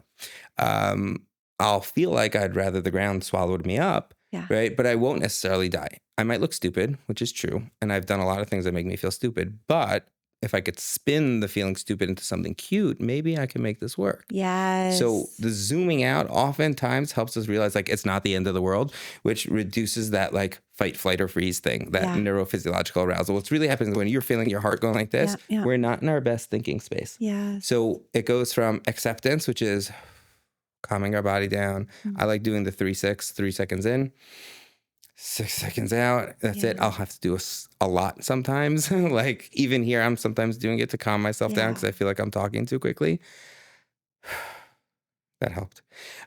I'll feel like I'd rather the ground swallowed me up, right? But I won't necessarily die. I might look stupid, which is true. And I've done a lot of things that make me feel stupid. But if I could spin the feeling stupid into something cute, maybe I can make this work. Yes. So the zooming out oftentimes helps us realize like it's not the end of the world, which reduces that like fight, flight, or freeze thing, that neurophysiological arousal. What's really happening when you're feeling your heart going like this, we're not in our best thinking space. Yes. So it goes from acceptance, which is calming our body down. I like doing the 3-6, 3 seconds in, 6 seconds out. That's it. I'll have to do a lot sometimes. Like even here, I'm sometimes doing it to calm myself down because I feel like I'm talking too quickly. That helped.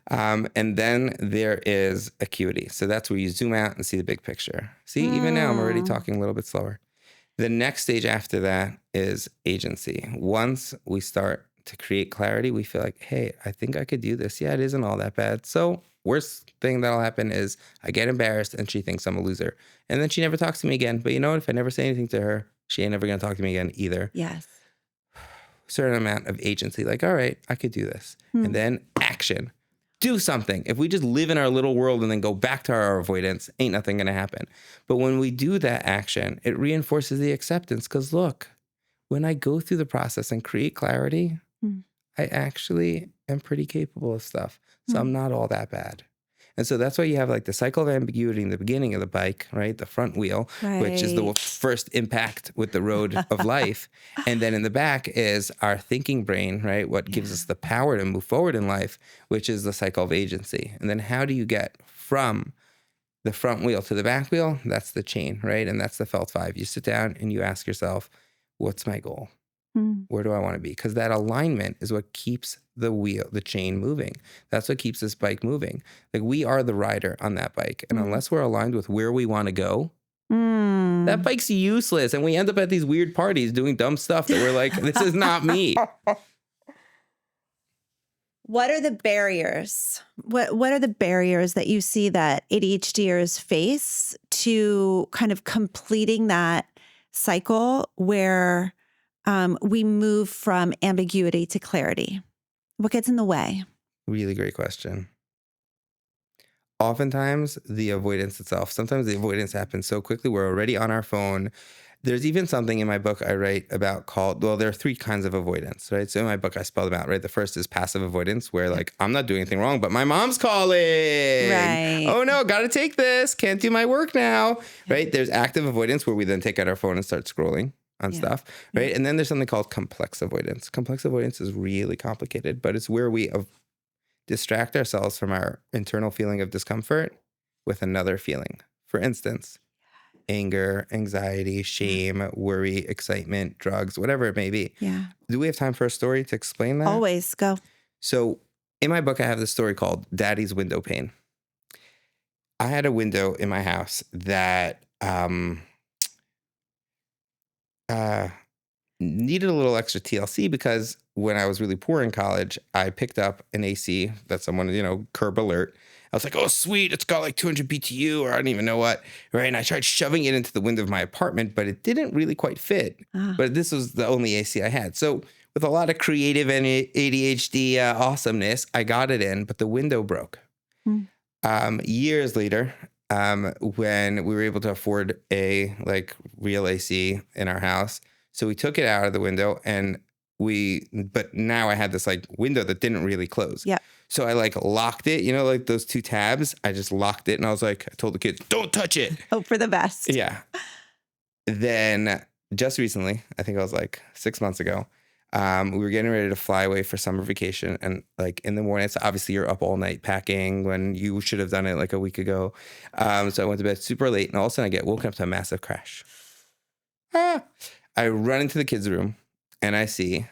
And then there is acuity. So that's where you zoom out and see the big picture. See, even now I'm already talking a little bit slower. The next stage after that is agency. Once we start to create clarity, we feel like, hey, I think I could do this. Yeah, it isn't all that bad. So worst thing that'll happen is I get embarrassed and she thinks I'm a loser. And then she never talks to me again. But you know what? If I never say anything to her, she ain't never going to talk to me again either. Yes. Certain amount of agency, like, all right, I could do this. And then action. Do something. If we just live in our little world and then go back to our avoidance, ain't nothing going to happen. But when we do that action, it reinforces the acceptance because look, when I go through the process and create clarity, I actually am pretty capable of stuff. So I'm not all that bad. And so that's why you have like the cycle of ambiguity in the beginning of the bike, right? The front wheel, which is the first impact with the road of life. And then in the back is our thinking brain, right? What gives us the power to move forward in life, which is the cycle of agency. And then how do you get from the front wheel to the back wheel? That's the chain, right? And that's the felt 5. You sit down and you ask yourself, what's my goal? Where do I want to be? Because that alignment is what keeps the chain moving. That's what keeps this bike moving. Like we are the rider on that bike. And unless we're aligned with where we want to go, that bike's useless. And we end up at these weird parties doing dumb stuff that we're like, this is not me. What are the barriers? What are the barriers that you see that ADHDers face to kind of completing that cycle where we move from ambiguity to clarity? What gets in the way? Really great question. Oftentimes, the avoidance itself. Sometimes the avoidance happens so quickly, we're already on our phone. There's even something in my book I write about called, well, there are 3 kinds of avoidance, right? So in my book, I spell them out, right? The first is passive avoidance, where like, I'm not doing anything wrong, but my mom's calling. Right. Oh no, gotta take this. Can't do my work now, right? There's active avoidance where we then take out our phone and start scrolling on stuff, right? And then there's something called complex avoidance. Complex avoidance is really complicated, but it's where we distract ourselves from our internal feeling of discomfort with another feeling. For instance, anger, anxiety, shame, worry, excitement, drugs, whatever it may be. Yeah. Do we have time for a story to explain that? Always. Go. So in my book, I have this story called Daddy's Window Pane. I had a window in my house that needed a little extra TLC because when I was really poor in college, I picked up an AC that someone, curb alert. I was like, oh, sweet. It's got like 200 BTU or I don't even know what. Right. And I tried shoving it into the window of my apartment, but it didn't really quite fit. But this was the only AC I had. So with a lot of creative and ADHD awesomeness, I got it in, but the window broke. Years later, when we were able to afford a real AC in our house, so we took it out of the window but now I had this window that didn't really close. Yeah. So I locked it, those two tabs. I just locked it and I was like, I told the kids, don't touch it. Hope for the best. Yeah. Then just recently, I think it was 6 months ago, we were getting ready to fly away for summer vacation. And in the morning, so obviously you're up all night packing when you should have done it a week ago. So I went to bed super late and all of a sudden I get woken up to a massive crash. I run into the kids' room and I see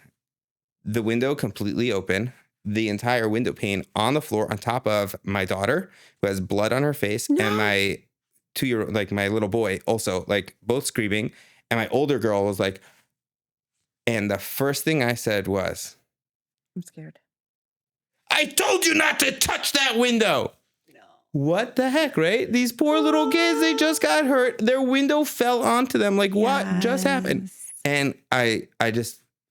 the window completely open, the entire window pane on the floor on top of my daughter who has blood on her face and my 2-year-old, my little boy also both screaming. And my older girl was and the first thing I said was, I'm scared. I told you not to touch that window. No. What the heck, right? These poor little kids, they just got hurt. Their window fell onto them. What just happened? And I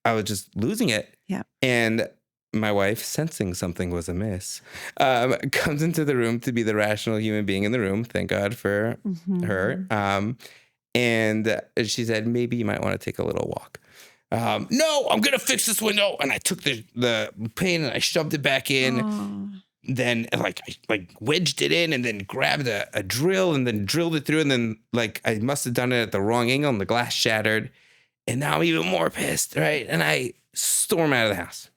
was just losing it. Yeah. And my wife, sensing something was amiss, comes into the room to be the rational human being in the room. Thank God for her. And she said, maybe you might want to take a little walk. No, I'm going to fix this window. And I took the pane and I shoved it back in. Oh. Then I wedged it in and then grabbed a drill and then drilled it through. And then I must have done it at the wrong angle and the glass shattered. And now I'm even more pissed, right? And I storm out of the house,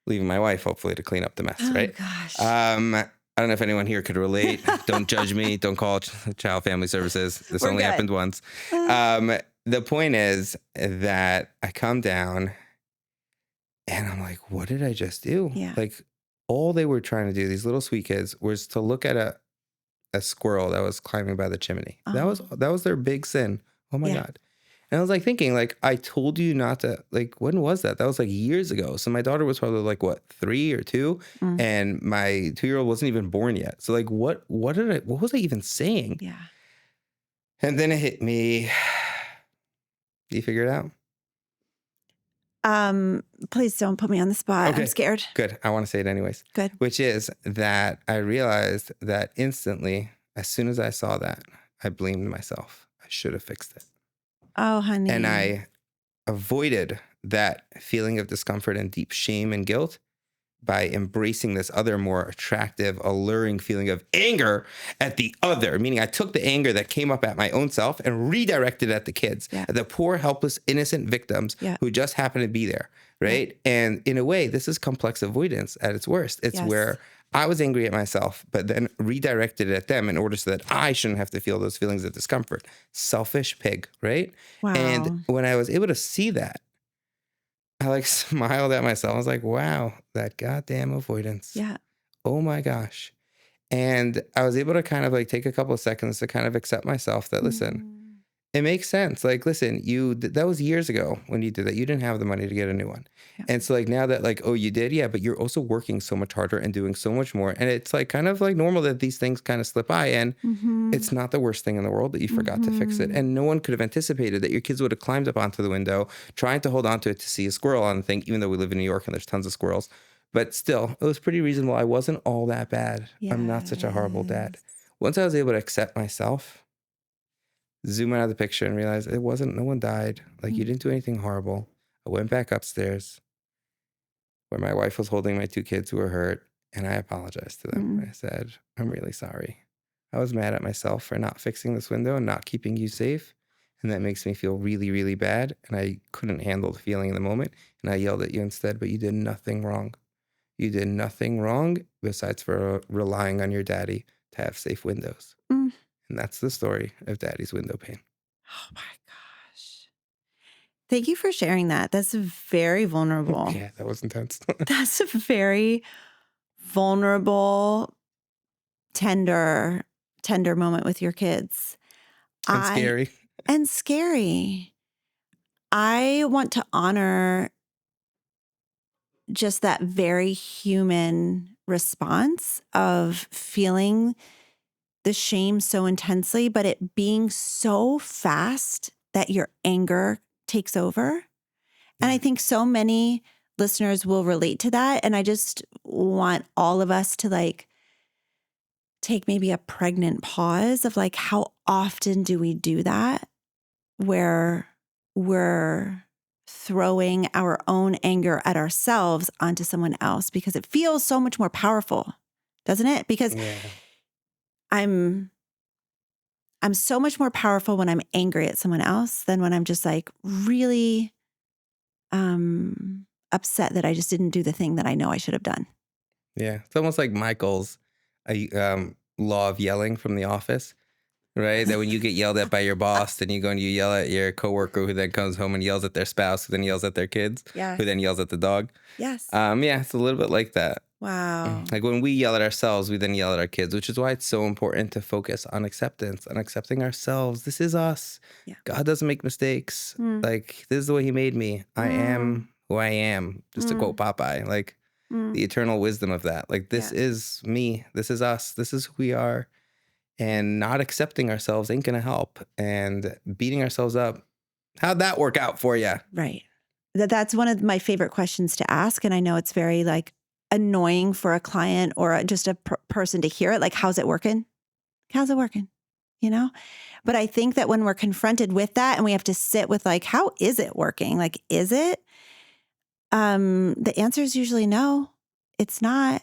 leaving my wife, hopefully, to clean up the mess, right? Gosh. I don't know if anyone here could relate. Don't judge me. Don't call Child Family Services. This We're only good. happened once. The point is that I come down and I'm like, what did I just do? Yeah. All they were trying to do, these little sweet kids, was to look at a squirrel that was climbing by the chimney. Oh. That was their big sin. Oh my Yeah. God. And I was thinking, I told you not to, when was that? That was years ago. So my daughter was probably 3 or 2, and my 2-year-old wasn't even born yet. So what was I even saying? Yeah. And then it hit me. Do you figure it out? Please don't put me on the spot. Okay. I'm scared. Good. I want to say it anyways. Good. Which is that I realized that instantly, as soon as I saw that, I blamed myself. I should have fixed it. Oh, honey. And I avoided that feeling of discomfort and deep shame and guilt by embracing this other more attractive, alluring feeling of anger at the other. Meaning I took the anger that came up at my own self and redirected it at the kids, at the poor, helpless, innocent victims who just happened to be there, right? Yeah. And in a way, this is complex avoidance at its worst. It's where I was angry at myself, but then redirected it at them in order so that I shouldn't have to feel those feelings of discomfort. Selfish pig, right? Wow. And when I was able to see that, I smiled at myself. I was like, wow, that goddamn avoidance. Yeah. Oh my gosh. And I was able to kind of take a couple of seconds to kind of accept myself that, listen, it makes sense. Listen, that was years ago when you did that. You didn't have the money to get a new one. Yeah. And so now that oh, you did. Yeah. But you're also working so much harder and doing so much more. And it's kind of normal that these things kind of slip by. And it's not the worst thing in the world that you forgot to fix it. And no one could have anticipated that your kids would have climbed up onto the window, trying to hold onto it to see a squirrel on the thing, even though we live in New York and there's tons of squirrels. But still, it was pretty reasonable. I wasn't all that bad. Yes. I'm not such a horrible dad. Once I was able to accept myself, zoom out of the picture and realize no one died. You didn't do anything horrible. I went back upstairs where my wife was holding my 2 kids who were hurt, and I apologized to them. I said, I'm really sorry. I was mad at myself for not fixing this window and not keeping you safe. And that makes me feel really, really bad. And I couldn't handle the feeling in the moment. And I yelled at you instead, but you did nothing wrong. You did nothing wrong besides for relying on your daddy to have safe windows. And that's the story of Daddy's window pane. Oh my gosh. Thank you for sharing that. That's very vulnerable. Yeah, that was intense. That's a very vulnerable, tender moment with your kids. And scary. And scary. I want to honor just that very human response of feeling the shame so intensely, but it being so fast that your anger takes over. And I think so many listeners will relate to that. And I just want all of us to like take maybe a pregnant pause of like, how often do we do that where we're throwing our anger at ourselves onto someone else because it feels so much more powerful, doesn't it? Because I'm so much more powerful when I'm angry at someone else than when I'm just like really upset that I just didn't do the thing that I know I should have done. Yeah. It's almost like Michael's law of yelling from The Office, right? That when you get yelled at by your boss, then you go and you yell at your coworker who then comes home and yells at their spouse, who then yells at their kids, Yeah. who then yells at the dog. Yes. Yeah, it's a little bit like that. Wow. Like when we yell at ourselves, we then yell at our kids, which is why it's so important to focus on acceptance, on accepting ourselves. This is us. Yeah. God doesn't make mistakes. Like, this is the way he made me. I am who I am. Just to quote Popeye, like the eternal wisdom of that. Like, this is me. This is us. This is who we are. And not accepting ourselves ain't going to help. And beating ourselves up, how'd that work out for you? Right. That's one of my favorite questions to ask. And I know it's very like annoying for a client or just a person to hear it. Like, how's it working? How's it working? You know? But I think that when we're confronted with that and we have to sit with like, how is it working? Like, is it? The answer is usually no, it's not.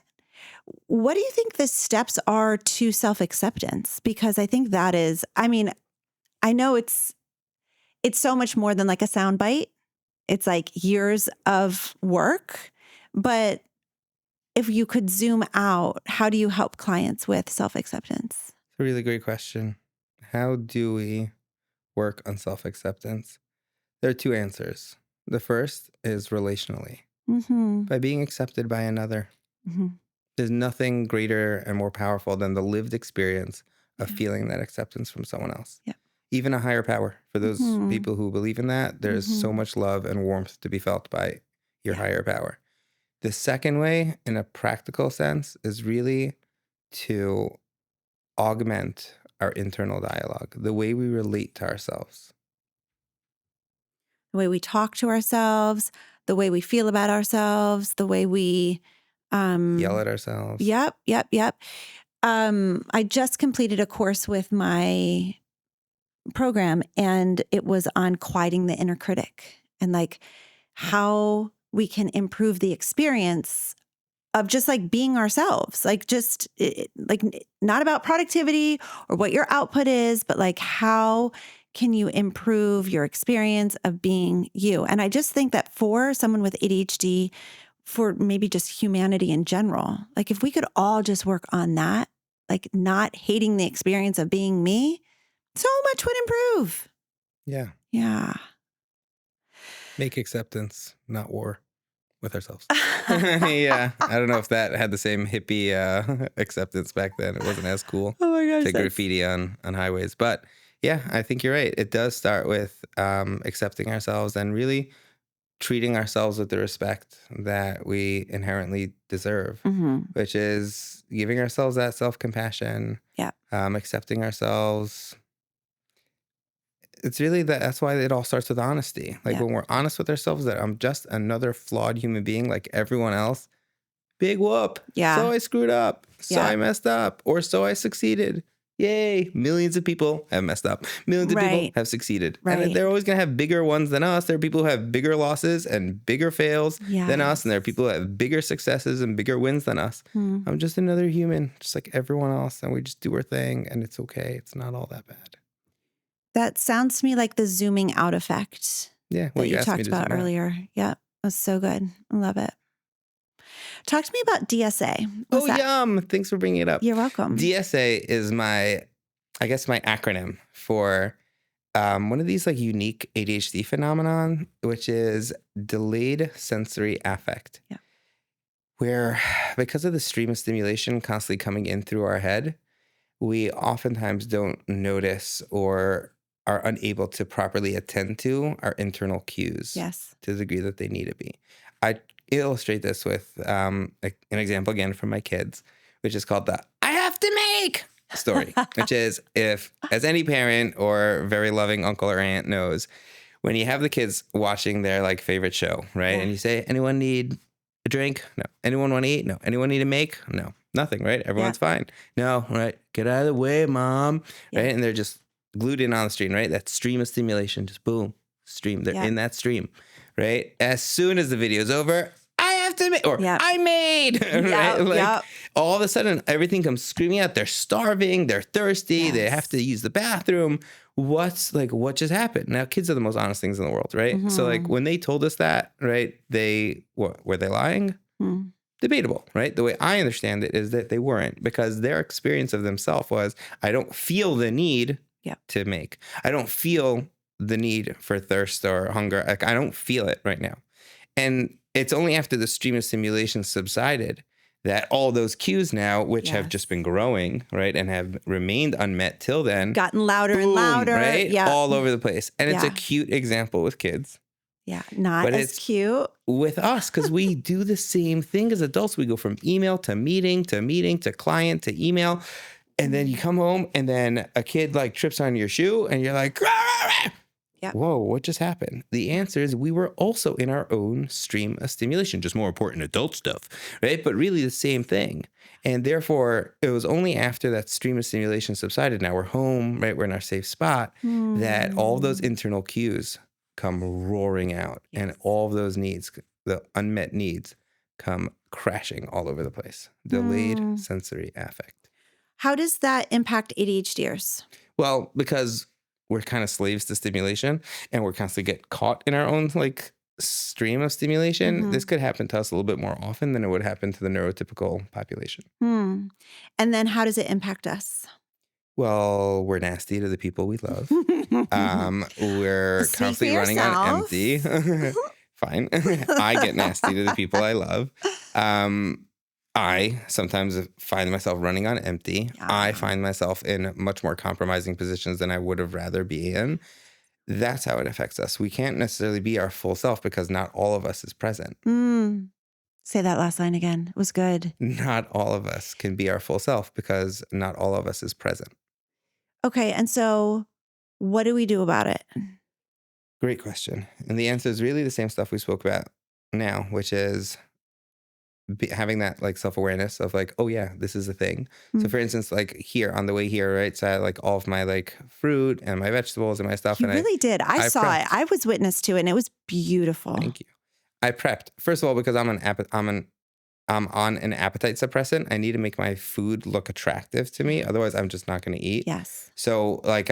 What do you think the steps are to self-acceptance? Because I think that is, I mean, I know it's so much more than like a soundbite. It's like years of work. But if you could zoom out, how do you help clients with self-acceptance? It's a really great question. How do we work on self-acceptance? There are two answers. The first is relationally, by being accepted by another. There's nothing greater and more powerful than the lived experience of feeling that acceptance from someone else. Yeah. Even a higher power. For those people who believe in that, there's so much love and warmth to be felt by your higher power. The second way, in a practical sense, is really to augment our internal dialogue, the way we relate to ourselves. The way we talk to ourselves, the way we feel about ourselves, the way we Yell at ourselves. Yep. I just completed a course with my program and it was on quieting the inner critic and like how we can improve the experience of just like being ourselves, like just like not about productivity or what your output is, but like how can you improve your experience of being you? And I just think that for someone with ADHD, for maybe just humanity in general, like if we could all just work on that, like not hating the experience of being me, so much would improve. Yeah. Yeah. Make acceptance, not war, with ourselves. Yeah. I don't know if that had the same hippie acceptance back then. It wasn't as cool. Oh my gosh. To graffiti on highways. But yeah, I think you're right. It does start with accepting ourselves and really treating ourselves with the respect that we inherently deserve, which is giving ourselves that self-compassion, accepting ourselves. It's really that's why it all starts with honesty. Like when we're honest with ourselves that I'm just another flawed human being like everyone else, big whoop. Yeah. So I screwed up. So I messed up. Or so I succeeded. Yay. Millions of people have messed up. Millions of people have succeeded. And they're always going to have bigger ones than us. There are people who have bigger losses and bigger fails than us. And there are people who have bigger successes and bigger wins than us. I'm just another human, just like everyone else. And we just do our thing and it's okay. It's not all that bad. That sounds to me like the zooming out effect that you talked about earlier. Yeah, that's so good. I love it. Talk to me about DSA. What's that? Yum. Thanks for bringing it up. You're welcome. DSA is my acronym for one of these like unique ADHD phenomenon, which is delayed sensory affect. Yeah. Where because of the stream of stimulation constantly coming in through our head, we oftentimes don't notice or are unable to properly attend to our internal cues Yes. to the degree that they need to be. I illustrate this with an example again from my kids, which is called the I have to make story, which is if, as any parent or very loving uncle or aunt knows, when you have the kids watching their like favorite show, right? And you say, anyone need a drink? No. Anyone want to eat? No. Anyone need to make? No. Nothing, right? Everyone's fine. No, right? Get out of the way, mom. Right? And they're just glued in on the screen, right? That stream of stimulation, just boom, stream. They're in that stream, right? As soon as the video's over, I have to make, or I made, right? Like all of a sudden, everything comes screaming out. They're starving. They're thirsty. They have to use the bathroom. What just happened? Now, kids are the most honest things in the world, right? So like when they told us that, right, were they lying? Debatable, right? The way I understand it is that they weren't, because their experience of themselves was, I don't feel the need to make. I don't feel the need for thirst or hunger. Like I don't feel it right now. And it's only after the stream of stimulation subsided that all those cues now, which have just been growing, right, and have remained unmet till then, gotten louder and louder, right, all over the place. And it's a cute example with kids. Yeah, not as cute with us, because we do the same thing as adults. We go from email to meeting to meeting to client to email. And then you come home and then a kid like trips on your shoe and you're like, whoa, what just happened? The answer is we were also in our own stream of stimulation, just more important adult stuff, right? But really the same thing. And therefore, it was only after that stream of stimulation subsided, now we're home, right? We're in our safe spot, that all those internal cues come roaring out. And all of those needs, the unmet needs, come crashing all over the place. Delayed sensory affect. How does that impact ADHDers? Well, because we're kind of slaves to stimulation and we're constantly get caught in our own like stream of stimulation. This could happen to us a little bit more often than it would happen to the neurotypical population. And then how does it impact us? Well, we're nasty to the people we love. We're constantly running on empty. Fine. I get nasty to the people I love. I sometimes find myself running on empty. I find myself in much more compromising positions than I would have rather be in. That's how it affects us. We can't necessarily be our full self because not all of us is present. Say that last line again. It was good. Not all of us can be our full self because not all of us is present. Okay. And so what do we do about it? Great question. And the answer is really the same stuff we spoke about now, which is having that like self-awareness of like, oh yeah, this is a thing. So for instance, like here on the way here, right? So I had like all of my like fruit and my vegetables and my stuff. You really did. I saw it. I was witness to it and it was beautiful. Thank you. I prepped. First of all, because I'm on an appetite suppressant. I need to make my food look attractive to me. Otherwise I'm just not going to eat. Yes. So like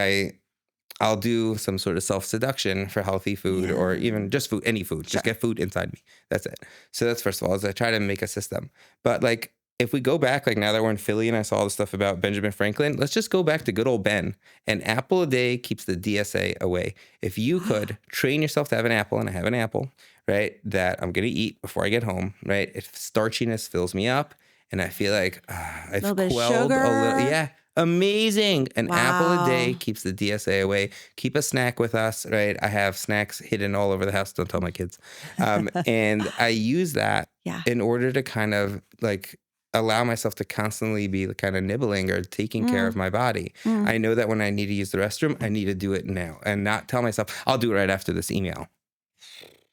I'll do some sort of self-seduction for healthy food or even just food, any food. Just get food inside me. That's it. So that's first of all, is I try to make a system. But like if we go back, like now that we're in Philly and I saw all the stuff about Benjamin Franklin, let's just go back to good old Ben. An apple a day keeps the DSA away. If you could train yourself to have an apple, and I have an apple, right, that I'm going to eat before I get home, right? If starchiness fills me up and I feel like I've quelled a little. Yeah. Amazing. An apple a day keeps the DSA away. Keep a snack with us, right? I have snacks hidden all over the house. Don't tell my kids. And I use that in order to kind of like allow myself to constantly be kind of nibbling or taking care of my body. I know that when I need to use the restroom, I need to do it now and not tell myself, I'll do it right after this email.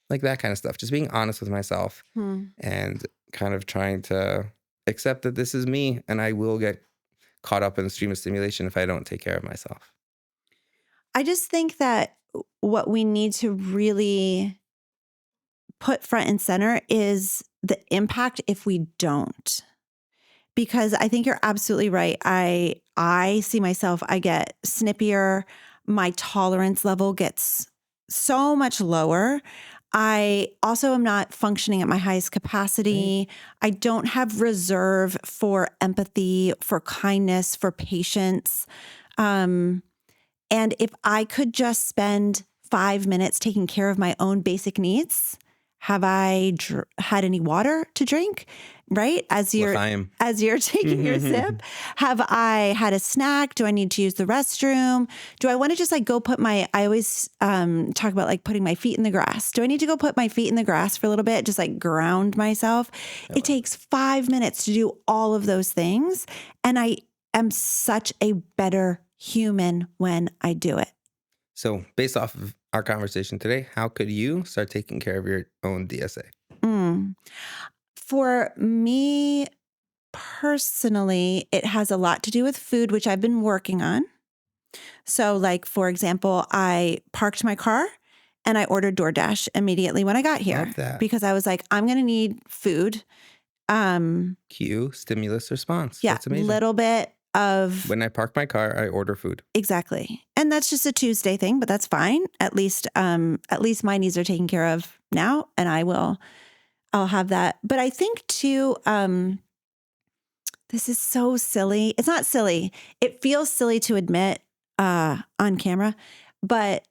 Like that kind of stuff. Just being honest with myself and kind of trying to accept that this is me and I will get caught up in the stream of stimulation if I don't take care of myself. I just think that what we need to really put front and center is the impact if we don't. Because I think you're absolutely right. I see myself, I get snippier. My tolerance level gets so much lower. I also am not functioning at my highest capacity. I don't have reserve for empathy, for kindness, for patience. And if I could just spend 5 minutes taking care of my own basic needs, Have I had any water to drink? Right? As you're taking your sip, have I had a snack? Do I need to use the restroom? Do I want to just like go put I always talk about like putting my feet in the grass. Do I need to go put my feet in the grass for a little bit? Just like ground myself. It takes 5 minutes to do all of those things. And I am such a better human when I do it. So based off of our conversation today, how could you start taking care of your own DSA? For me personally, it has a lot to do with food, which I've been working on. So like, for example, I parked my car and I ordered DoorDash immediately when I got here. Love that. Because I was like, I'm going to need food. Cue, stimulus, response. Yeah, That's amazing. little bit of... When I park my car, I order food. Exactly. And that's just a Tuesday thing, but that's fine. At least my needs are taken care of now, and I'll have that. But I think too, this is so silly. It's not silly. It feels silly to admit on camera, but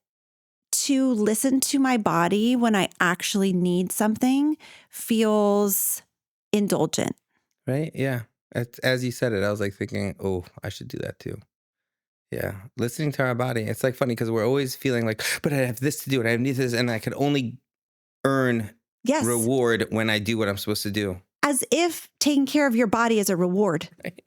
to listen to my body when I actually need something feels indulgent. Right? Yeah. As you said it, I was like thinking, oh, I should do that too. Yeah. Listening to our body. It's like funny because we're always feeling like, but I have this to do and I need this and I could only earn reward when I do what I'm supposed to do. As if taking care of your body is a reward, right?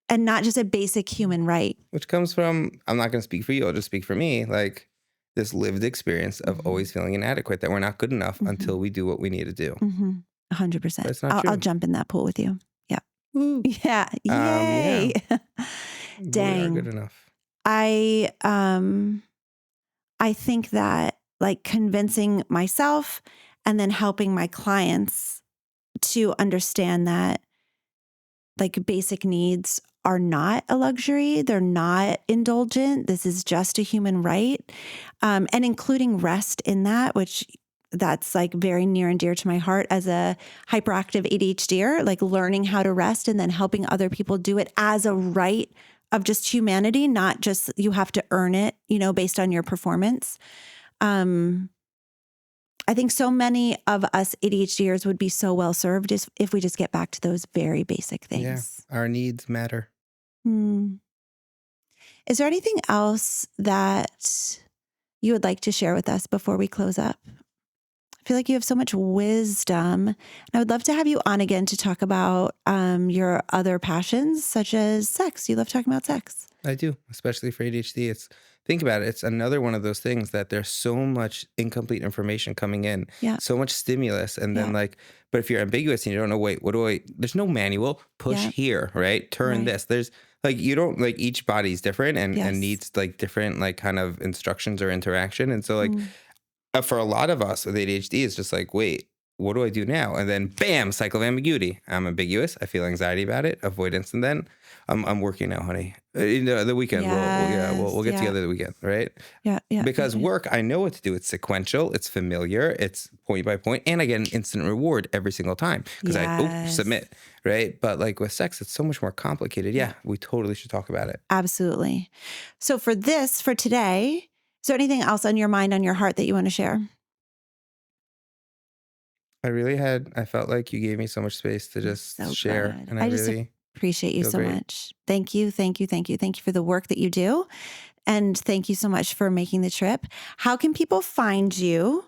And not just a basic human right. Which comes from, I'm not going to speak for you, I'll just speak for me, like this lived experience of always feeling inadequate, that we're not good enough until we do what we need to do. 100%. That's not true. I'll jump in that pool with you. Yeah. Yeah. Yay. Dang. We are good enough. I think that like convincing myself and then helping my clients to understand that like basic needs are not a luxury. They're not indulgent. This is just a human right. And including rest in that, which that's like very near and dear to my heart as a hyperactive ADHDer, like learning how to rest and then helping other people do it as a right of just humanity, not just you have to earn it, based on your performance. I think so many of us ADHDers would be so well served if we just get back to those very basic things. Yeah, our needs matter. Is there anything else that you would like to share with us before we close up? I feel like you have so much wisdom, and I would love to have you on again to talk about your other passions, such as sex. You love talking about sex. I do, especially for ADHD. Think about it. It's another one of those things that there's so much incomplete information coming in, so much stimulus. And then but if you're ambiguous and you don't know, wait, there's no manual, push here, right? Turn this. There's you don't each body's different and needs different kind of instructions or interaction. And so for a lot of us with ADHD, it's just wait, what do I do now? And then bam, cycle of ambiguity. I'm ambiguous. I feel anxiety about it, avoidance. And then I'm working now, honey. The weekend, we'll get together the weekend, right? Yeah. Because work, I know what to do. It's sequential. It's familiar. It's point by point. And I get an instant reward every single time because I submit, right? But with sex, it's so much more complicated. Yeah, we totally should talk about it. Absolutely. So for today, is there anything else on your mind, on your heart that you want to share? I felt like you gave me so much space to just share. Good. And I just really appreciate you so much. Thank you. Thank you. Thank you. Thank you for the work that you do. And thank you so much for making the trip. How can people find you?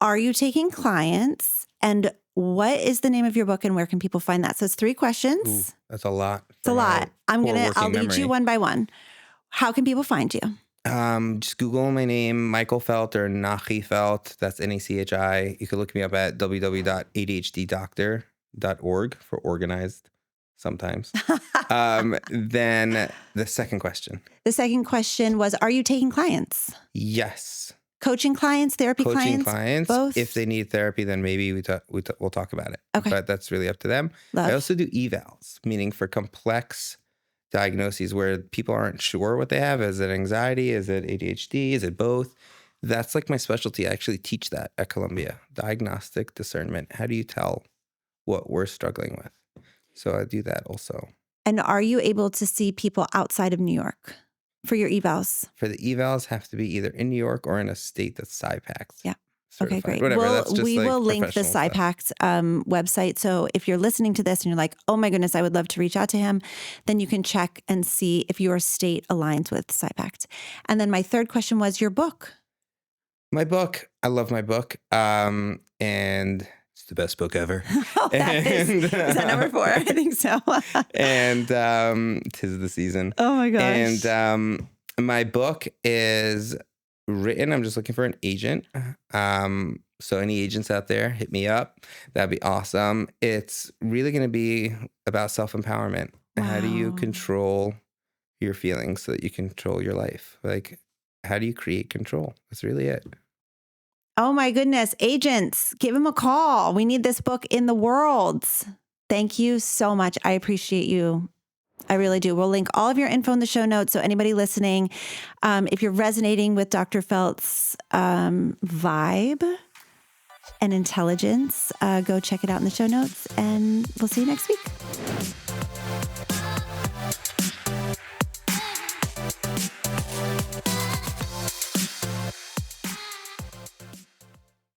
Are you taking clients? And what is the name of your book and where can people find that? So it's 3 questions. Ooh, that's a lot. It's a lot. I'll lead you one by one. How can people find you? Just Google my name, Michael Felt or Nachi Felt. That's Nachi. You can look me up at www.adhddoctor.org for organized sometimes. Then the second question. The second question was, are you taking clients? Yes. Coaching clients, therapy Coaching clients? Both. If they need therapy, then maybe we'll talk about it. Okay. But that's really up to them. I also do evals, meaning for complex diagnoses where people aren't sure what they have. Is it anxiety? Is it ADHD? Is it both? That's my specialty. I actually teach that at Columbia. Diagnostic discernment. How do you tell what we're struggling with? So I do that also. And are you able to see people outside of New York for your evals? For the evals, have to be either in New York or in a state that's PSY-packed. Yeah. Okay, certified. great. Whatever. Well, That's just we like will link the professional stuff. PsyPact website. So if you're listening to this and you're like, oh my goodness, I would love to reach out to him, then you can check and see if your state aligns with PsyPact. And then my third question was your book. My book. I love my book. And it's the best book ever. Oh, is that number 4? I think so. And 'tis the season. Oh my gosh. And my book is written. I'm just looking for an agent. So any agents out there, hit me up. That'd be awesome. It's really going to be about self-empowerment. Wow. How do you control your feelings so that you control your life? Like, how do you create control? That's really it. Oh my goodness. Agents, give him a call. We need this book in the world. Thank you so much. I appreciate you. I really do. We'll link all of your info in the show notes. So anybody listening, if you're resonating with Dr. Felt's vibe and intelligence, go check it out in the show notes, and we'll see you next week.